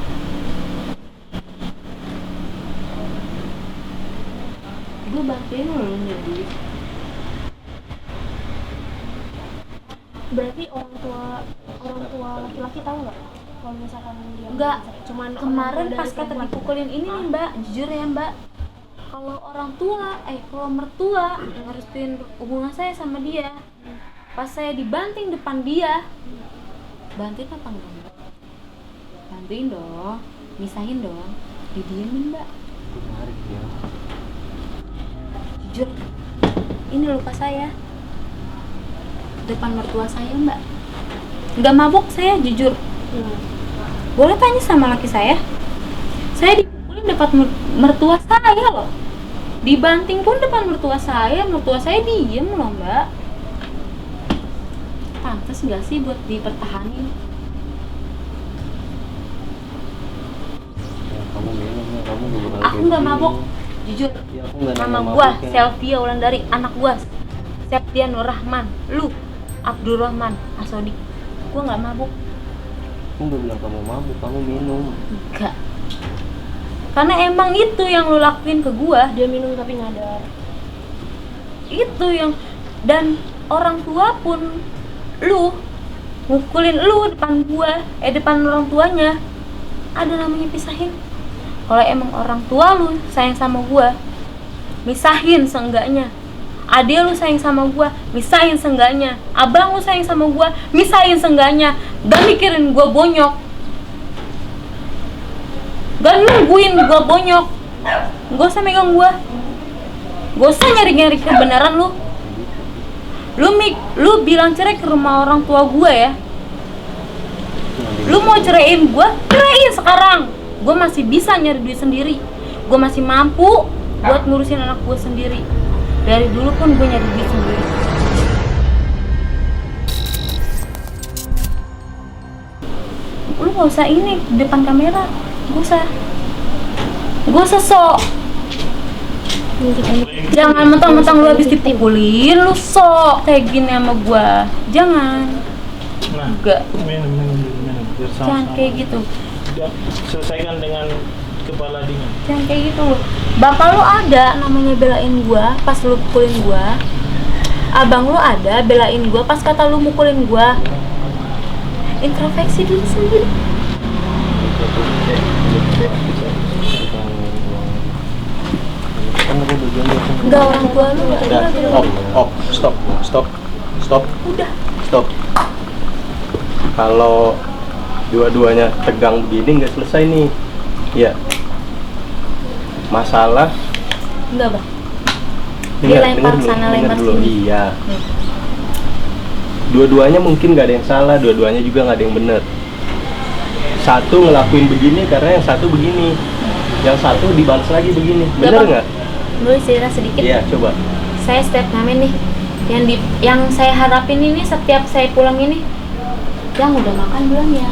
Gue bantuin lu nyari. Berarti orang tua laki-laki tahu nggak kalau misalkan dia Enggak, cuman kemarin orang pas tua kata dari dipukulin ini nih mbak, jujur ya mbak, kalau orang tua, kalau mertua ngerestuin hubungan saya sama dia, pas saya dibanting depan dia, bantuin apa enggak mbak? Bantuin dong, misahin dong, didiemin mbak. Menarik ya. Jujur, ini luka saya depan mertua saya mbak, nggak mabuk saya jujur. Boleh tanya sama laki saya dipukulin depan mertua saya loh, dibanting pun depan mertua saya diem loh mbak. Pantas nggak sih buat dipertahanin? Ya, kamu minum ya, kamu juga bakal Aku kayak nggak gini. mabok jujur. Ya, aku nggak Nama mabok gua ya. Selvia Wulandari, anak gua Septian Nur Rahman, lu Abdurrahman Asodi. Gua nggak mabuk. Aku nggak bilang kamu mabuk, kamu minum. Enggak. Karena emang itu yang lu lakuin ke gua. dia minum tapi nyadar. Itu yang, dan orang tua pun lu mukulin lu depan gua, depan orang tuanya. Ada namanya pisahin. Kalau emang orang tua lu sayang sama gua, misahin seenggaknya. Adek lu sayang sama gua, misahin seenggaknya. Abang lu sayang sama gua, misahin seenggaknya. Gak mikirin gua bonyok, gak nungguin gua bonyok. Gak usah megang gua, gak usah nyari-nyari kebenaran lu. Lu bilang cerai ke rumah orang tua gua ya. Lu mau ceraiin gua, ceraiin sekarang. Gua masih bisa nyari duit sendiri, gua masih mampu buat ngurusin anak gua sendiri. Dari dulu pun gue nyari duit sendiri. Lu gak usah ini depan kamera, gue usah sok. Jangan mentang-mentang lu habis dipukulin, lu sok kayak gini sama gue. Jangan. Nah, Enggak. minum biar Jangan sama-sama. kayak gitu. Udah, selesaikan dengan kepala dingin. Jangan kayak gitu loh. Bapak lu ada namanya belain gua pas lu pukulin gua. Abang lu ada belain gua pas kata lu mukulin gua. Introspeksi diri sendiri. Kan aku udah bilang dia kan. Enggak, orang tua lu kata Udah, gua. stop. Udah. Stop. Kalau dua-duanya tegang begini nggak selesai nih. Ya. Masalah. Enggak, Bang. Dia lempar sana, lempar dulu. sini. Iya. Dua-duanya mungkin nggak ada yang salah, dua-duanya juga nggak ada yang benar. Satu ngelakuin begini karena yang satu begini, yang satu dibalas lagi begini. Bener Bang. nggak? Boleh cerita sedikit? Iya, coba. saya setiap ngamen nih, yang saya harapin ini setiap saya pulang ini, yang udah makan belum ya?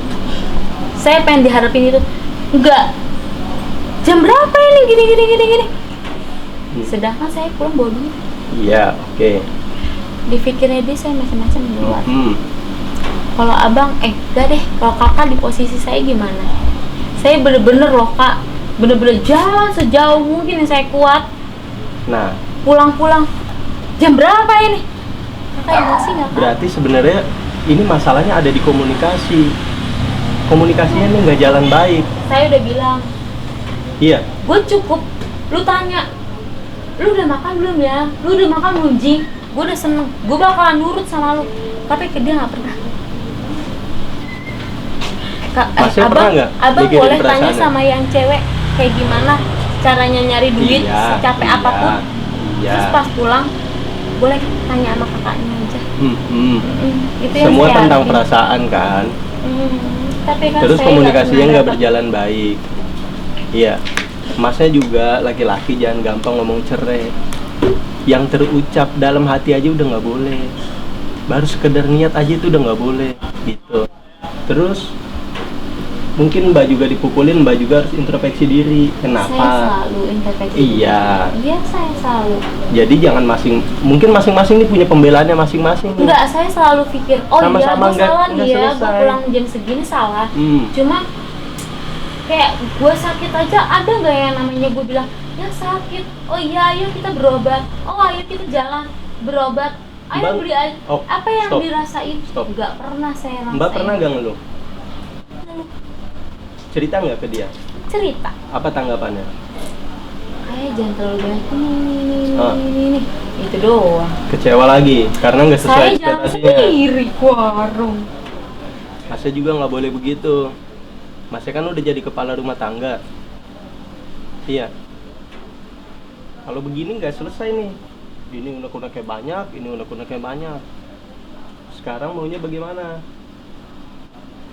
Saya pengen diharapin itu, enggak. Jam berapa ini? Gini. Sedangkan saya pulang bawa duit. Iya, oke. Dipikirnya dia saya macam-macam di luar. Kalau abang, enggak deh. Kalau kakak di posisi saya gimana? Saya bener-bener loh kak, bener-bener jalan sejauh mungkin yang saya kuat. Nah, Pulang-pulang, jam berapa ini? Kakak emosi nggak kak? berarti sebenarnya ini masalahnya ada di komunikasi. Komunikasinya nih nggak jalan baik. Saya udah bilang, Iya. gue cukup. Lu tanya, lu udah makan belum ya? Lu udah makan belum Jing? Gue udah seneng, gue bakalan nurut sama lu. Tapi dia nggak pernah. Masnya pernah nggak abang mikirin boleh tanya perasaannya? sama yang cewek kayak gimana caranya nyari duit secapek apapun. Terus pas pulang, boleh tanya sama kakaknya aja. Itu yang Semua saya tentang harapin. perasaan kan. Tapi kan Terus saya komunikasinya pernah nggak dapet. berjalan baik. Iya. Masnya juga laki-laki jangan gampang ngomong cerai. Yang terucap dalam hati aja udah nggak boleh. Baru sekedar niat aja itu udah nggak boleh gitu. Terus mungkin Mbak juga dipukulin, Mbak juga harus introspeksi diri. Saya Kenapa? selalu introspeksi. Iya. Iya, saya selalu. Jadi jangan mungkin masing-masing nih punya pembelaannya masing-masing. nih. Enggak, saya selalu pikir, oh iya Sama-sama gue nggak- salah nggak nih ya, gue selesai. pulang jam segini salah. Cuma kayak gue sakit aja, ada nggak yang namanya gue bilang, ya sakit, oh iya ayo kita berobat, oh ayo kita jalan berobat, ayo Mbak, beli aja. Apa yang stop. dirasain? Stop. Nggak pernah saya rasain. Mbak pernah gak ngeluh? Ngeluh. Cerita nggak ke dia? Cerita, Apa tanggapannya? kayak jangan terlalu banyak ini, Ah. ini, itu doang. Kecewa lagi karena nggak sesuai Saya jalan ekspektasinya. sendiri ke warung. Masnya juga nggak boleh begitu. Masnya kan udah jadi kepala rumah tangga. Iya. Kalau begini nggak selesai nih. Ini unek-uneknya banyak, ini unek-uneknya banyak. Sekarang maunya bagaimana?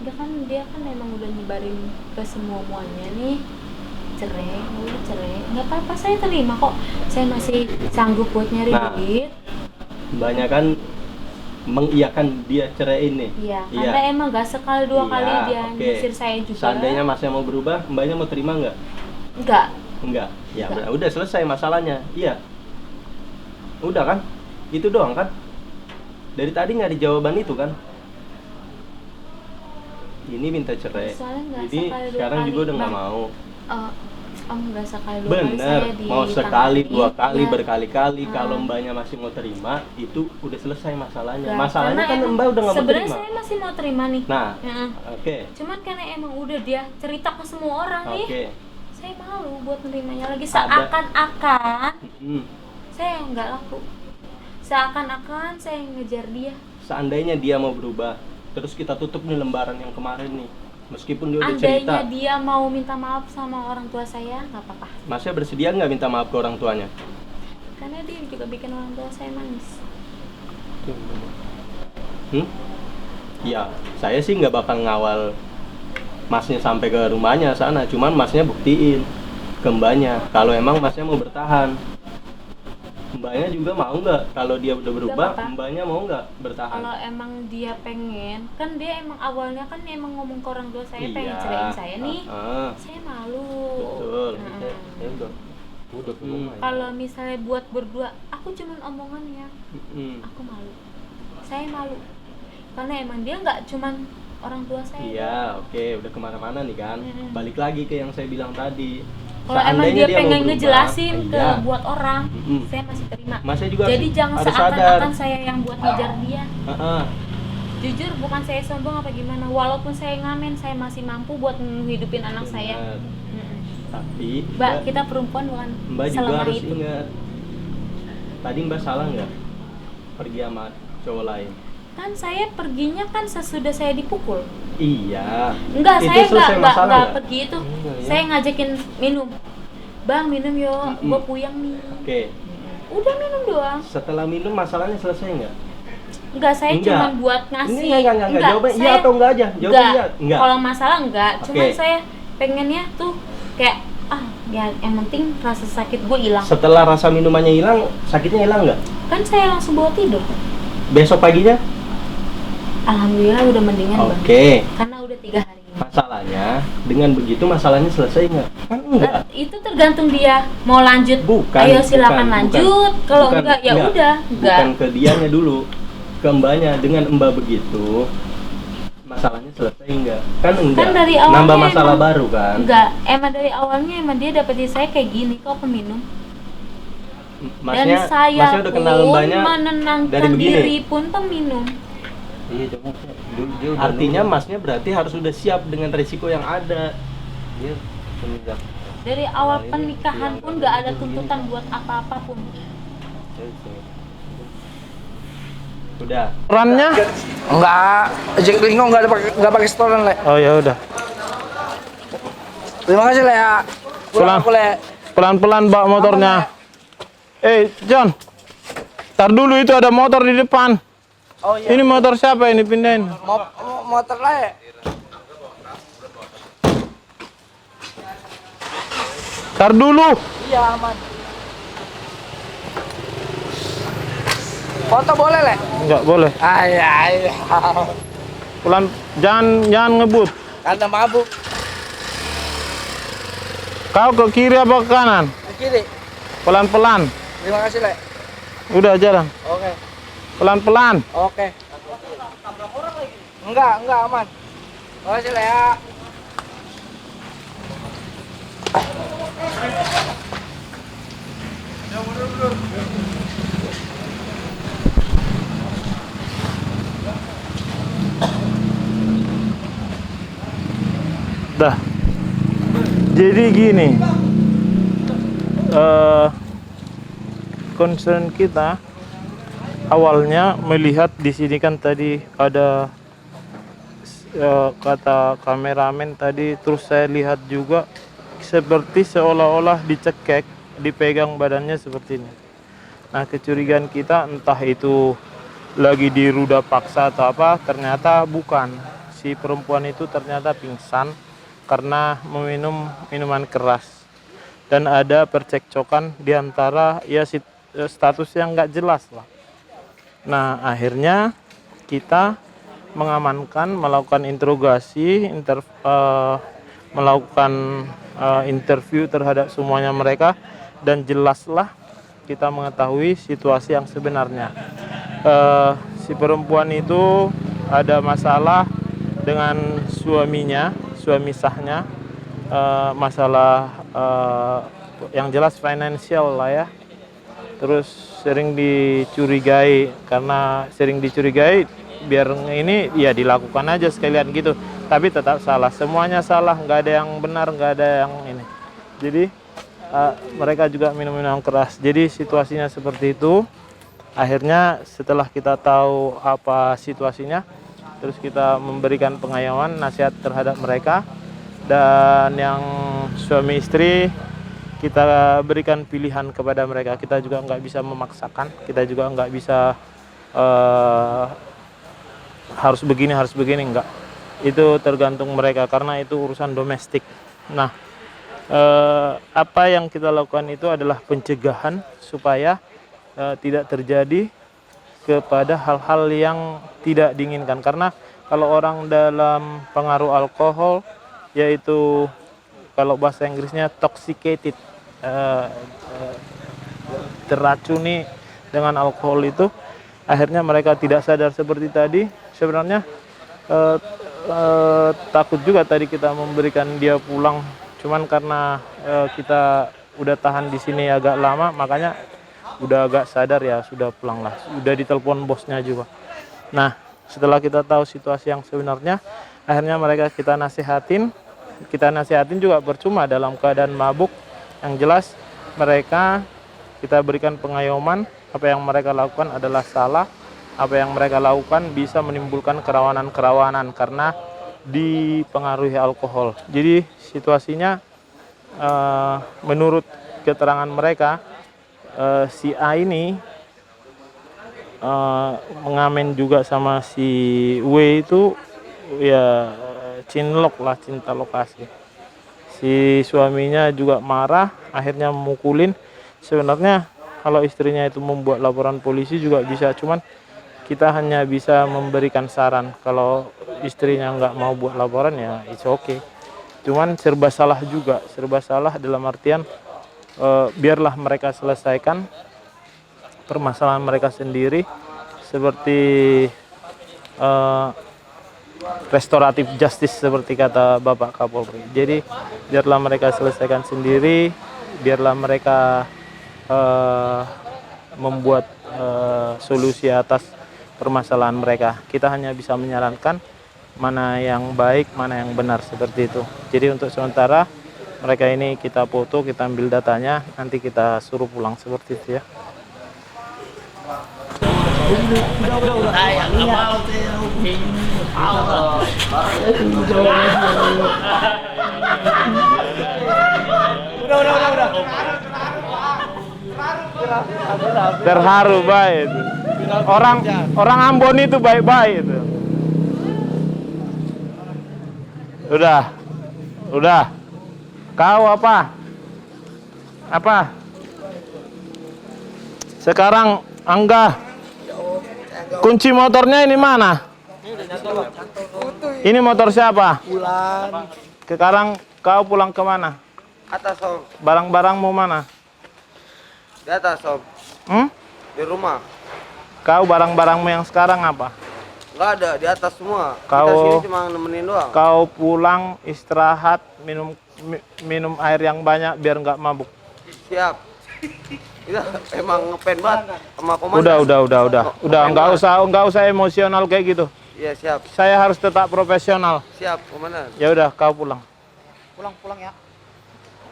Dia kan memang udah nyebarin ke semuanya nih, cerai, udah cerai, nggak apa-apa saya terima kok, saya masih sanggup buat nyari Nah, duit. Banyak kan mengiyakan dia ceraiin nih. Iya, karena emang gak sekali dua kali dia oke. nyisir saya juga. Seandainya masnya mau berubah, mbaknya mau terima nggak? Enggak. Enggak. Ya Enggak. udah selesai masalahnya. Iya. Udah kan? Itu doang kan? Dari tadi nggak ada jawaban itu kan? Ini minta cerai. Soalnya nggak Jadi sekali dua sekarang kali, juga udah nggak Bang. mau. Om nggak sekali dua kali Bener. saya di Mau sekali, dua kali, Iya. berkali-kali. Kalau mbaknya masih mau terima, itu udah selesai masalahnya. Nggak, Masalahnya karena kan emang mbak udah nggak mau sebenarnya terima. saya masih mau terima nih. Nah, Heeh. oke. Cuman karena emang udah dia cerita ke semua orang nih, Oke. saya malu buat nerimanya lagi. Ada. Seakan-akan Mm. saya nggak laku, seakan-akan saya ngejar dia. Seandainya dia mau berubah, terus kita tutup nih lembaran yang kemarin nih. Meskipun dia udah cerita, Andainya dia mau minta maaf sama orang tua saya, nggak apa-apa, Masnya bersedia nggak minta maaf ke orang tuanya? karena dia juga bikin orang tua saya nangis. Ya, saya sih nggak bakal ngawal masnya sampai ke rumahnya sana. Cuman masnya buktiin ke mbaknya kalau emang masnya mau bertahan. Mbaknya juga mau nggak kalau dia udah berubah, apa-apa. mbaknya mau nggak bertahan? Kalau emang dia pengen, kan dia emang awalnya kan emang ngomong ke orang tua saya pengen Iya. ceraiin saya nih, Ah, saya malu. betul. Heeh. Ya udah. Udah ke rumah ya. Kalau misalnya buat berdua, aku cuman omongan ya, Mm-mm. aku malu. Saya malu, karena emang dia nggak cuman orang tua saya. Iya, oke, udah kemana-mana nih kan. Mm-mm. Balik lagi ke yang saya bilang tadi. Kalau emang Seandainya dia mau pengen berubah, ngejelasin ke iya. buat orang, Mm-mm. saya masih terima. Masnya juga Jadi jangan harus seakan-akan sadar. saya yang buat ngejar dia. Heeh. Jujur bukan saya sombong apa gimana. Walaupun saya ngamen, saya masih mampu buat menghidupin anak saya. Benar. Mm-mm. Tapi Mbak, kita perempuan bukan Mbak juga selemah harus itu. ingat. Tadi Mbak salah nggak pergi sama cowok lain? Kan saya perginya kan sesudah saya dipukul. Iya. Enggak, Itu saya selesai masalah enggak nggak? pergi itu. Enggak, ya. Saya ngajakin minum. Bang, minum yuk, Mm-mm. gua puyeng nih. Oke. Udah minum doang. Setelah minum masalahnya selesai nggak? Enggak, saya Enggak. cuma buat ngasih. Ini enggak. Jawaban iya saya- atau enggak aja? Jawaban iya. Enggak. Kalau masalah enggak, cuman Oke. saya pengennya tuh kayak ya yang penting rasa sakit gue hilang. Setelah rasa minumannya hilang, sakitnya hilang nggak? Kan saya langsung bawa tidur. Besok paginya? Alhamdulillah udah mendingan Bang. Oke. Karena udah 3 hari ini. Masalahnya dengan begitu masalahnya selesai nggak? Kan enggak. Itu tergantung dia mau lanjut. Bukan. Ayo silakan lanjut. Kalau enggak ya udah, enggak. Bukan ke dianya dulu, ke mbaknya. Dengan mbak begitu, masalahnya selesai enggak? Kan enggak. Kan dari awalnya nambah masalah baru kan? Enggak, emang dari awalnya emang dia dapetin saya kayak gini kok peminum. Masnya, Dan saya masnya udah kenal pun mbaknya dari menenangkan begini? diri pun peminum. Iya, cuma dia udah Artinya masnya berarti harus udah siap dengan resiko yang ada. dia semenjak Dari awal pernikahan pun nggak ada tuntutan buat apa-apapun. Udah. Perannya? Enggak, Jeklingo enggak pakai setoran, Le. Oh ya udah. Terima kasih, Le ya. Pulang aku, Le. Pelan-pelan bawa motornya. John. Tar dulu, itu ada motor di depan. Oh iya. Ini motor siapa ini, pindahin? Motor, Le. Tar dulu. Iya, aman. Foto boleh, Le? Enggak boleh. Iya. Pelan, jangan ngebut. Karena mabuk. Kau ke kiri apa ke kanan? Ke kiri. Pelan-pelan. Terima kasih, Le. Udah jalan. Oke. Pelan-pelan. Oke. Enggak aman. Terima kasih, Le ya. Dah. Jadi gini. Concern kita awalnya melihat di sini kan tadi ada kata kameramen tadi, terus saya lihat juga seperti seolah-olah dicekek, dipegang badannya seperti ini. Nah, kecurigaan kita entah itu lagi diruda paksa atau apa, ternyata bukan. Si perempuan itu ternyata pingsan karena meminum minuman keras. Dan ada percekcokan di antara ya status yang nggak jelas lah. Nah, akhirnya kita mengamankan, melakukan interogasi, melakukan interview terhadap semuanya mereka, dan jelaslah kita mengetahui situasi yang sebenarnya. Si perempuan itu ada masalah dengan suaminya, suami sahnya, masalah yang jelas finansial lah ya. Terus sering dicurigai, karena sering dicurigai biar ini ya dilakukan aja sekalian gitu, tapi tetap salah, semuanya salah, nggak ada yang benar, nggak ada yang ini. Jadi mereka juga minum-minum keras, jadi situasinya seperti itu. Akhirnya setelah kita tahu apa situasinya, terus kita memberikan pengayoman, nasihat terhadap mereka. Dan yang suami istri kita berikan pilihan kepada mereka. Kita juga nggak bisa memaksakan, kita juga nggak bisa harus begini enggak. Itu tergantung mereka karena itu urusan domestik. Nah, apa yang kita lakukan itu adalah pencegahan supaya tidak terjadi kepada hal-hal yang tidak diinginkan. Karena kalau orang dalam pengaruh alkohol, yaitu kalau bahasa Inggrisnya toxicated, teracuni dengan alkohol itu, akhirnya mereka tidak sadar seperti tadi. Sebenarnya takut juga tadi kita memberikan dia pulang, cuman karena kita udah tahan di sini agak lama, makanya udah agak sadar ya, sudah pulang lah. Udah ditelepon bosnya juga. Nah, setelah kita tahu situasi yang sebenarnya, akhirnya mereka kita nasihatin juga percuma dalam keadaan mabuk. Yang jelas mereka kita berikan pengayoman, apa yang mereka lakukan adalah salah, apa yang mereka lakukan bisa menimbulkan kerawanan-kerawanan karena dipengaruhi alkohol. Jadi situasinya menurut keterangan mereka, si A ini mengamen juga sama si W itu ya cinlok lah, cinta lokasi. Si suaminya juga marah, akhirnya memukulin. Sebenarnya kalau istrinya itu membuat laporan polisi juga bisa, cuman kita hanya bisa memberikan saran. Kalau istrinya nggak mau buat laporan ya it's okay. Cuman serba salah juga, serba salah dalam artian biarlah mereka selesaikan permasalahan mereka sendiri, seperti restoratif justice seperti kata Bapak Kapolri. Jadi biarlah mereka selesaikan sendiri, biarlah mereka membuat solusi atas permasalahan mereka. Kita hanya bisa menyarankan mana yang baik, mana yang benar, seperti itu. Jadi untuk sementara mereka ini kita foto, kita ambil datanya, nanti kita suruh pulang, seperti itu ya. Terharu baik. Orang Ambon itu baik-baik itu. Udah. Kau apa? Sekarang Angga, kunci motornya ini mana? Ini motor siapa? Pulang. Sekarang kau pulang ke mana? Atas Om. Barang-barangmu mana? Di atas Om. Di rumah. Kau barang-barangmu yang sekarang apa? Nggak ada, di atas semua. Kau- Kita sini cuma nemenin doang. Kau pulang, istirahat, minum air yang banyak biar nggak mabuk. Siap. Kita emang ngepen banget sama komandan. Udah, nggak usah emosional kayak gitu. Iya, siap. Saya harus tetap profesional. Siap, komandan. Ya udah, kau pulang. Pulang ya.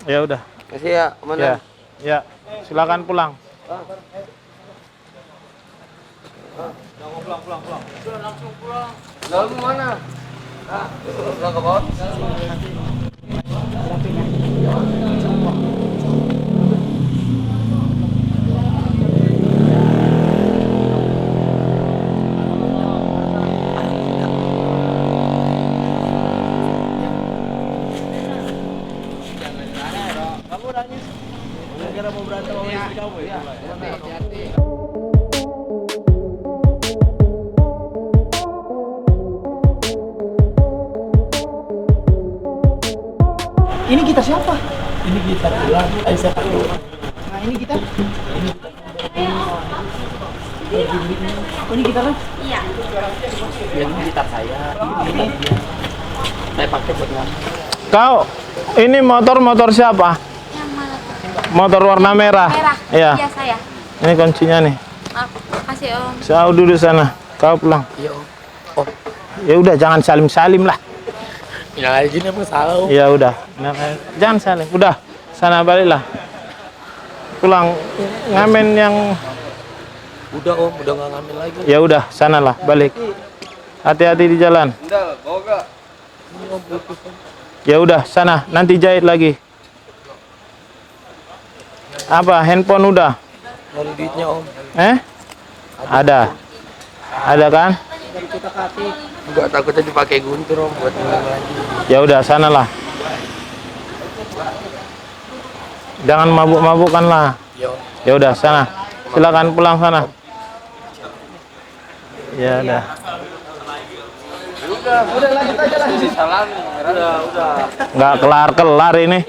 Ya udah. Kasih ya, komandan. Ya, silakan pulang. Lalu mana? Pulang ke bawah. Ini kita siapa? Ini kita pulang. Aisyah dulu. Nah ini kita. Ini kita kan? Iya. Yang ini gitar saya. Ini saya pakai buat nyanyi. Kau, ini motor siapa? Yang mana tuh? Motor warna merah. Merah. Iya. Iya saya. Ini kuncinya nih. Maaf, makasih Om. Saya duduk sana. Kau pulang. Iya Om. Oh, Ya udah, jangan salim-salim lah. yang kayak gini apa salah Om? Ya udah. Nah, jangan salim. Udah, sana baliklah. Pulang. Ngamen yang Udah Om, udah nggak ngambil lagi. ya udah, sanalah balik. Hati-hati di jalan. Enggak, bawa gak? Ya udah, sana nanti jahit lagi. Apa? Handphone udah? Ada duitnya Om. Ada. Ada kan? Enggak, takutnya dipakai guntur Om buat ngilang lagi. Ya udah, sanalah. Jangan mabuk-mabukan lah. Iya Om. Ya udah, sana. Silakan pulang sana. Ya udah. Udah lanjut aja lah. Salam. Udah. Nggak kelar-kelar ini.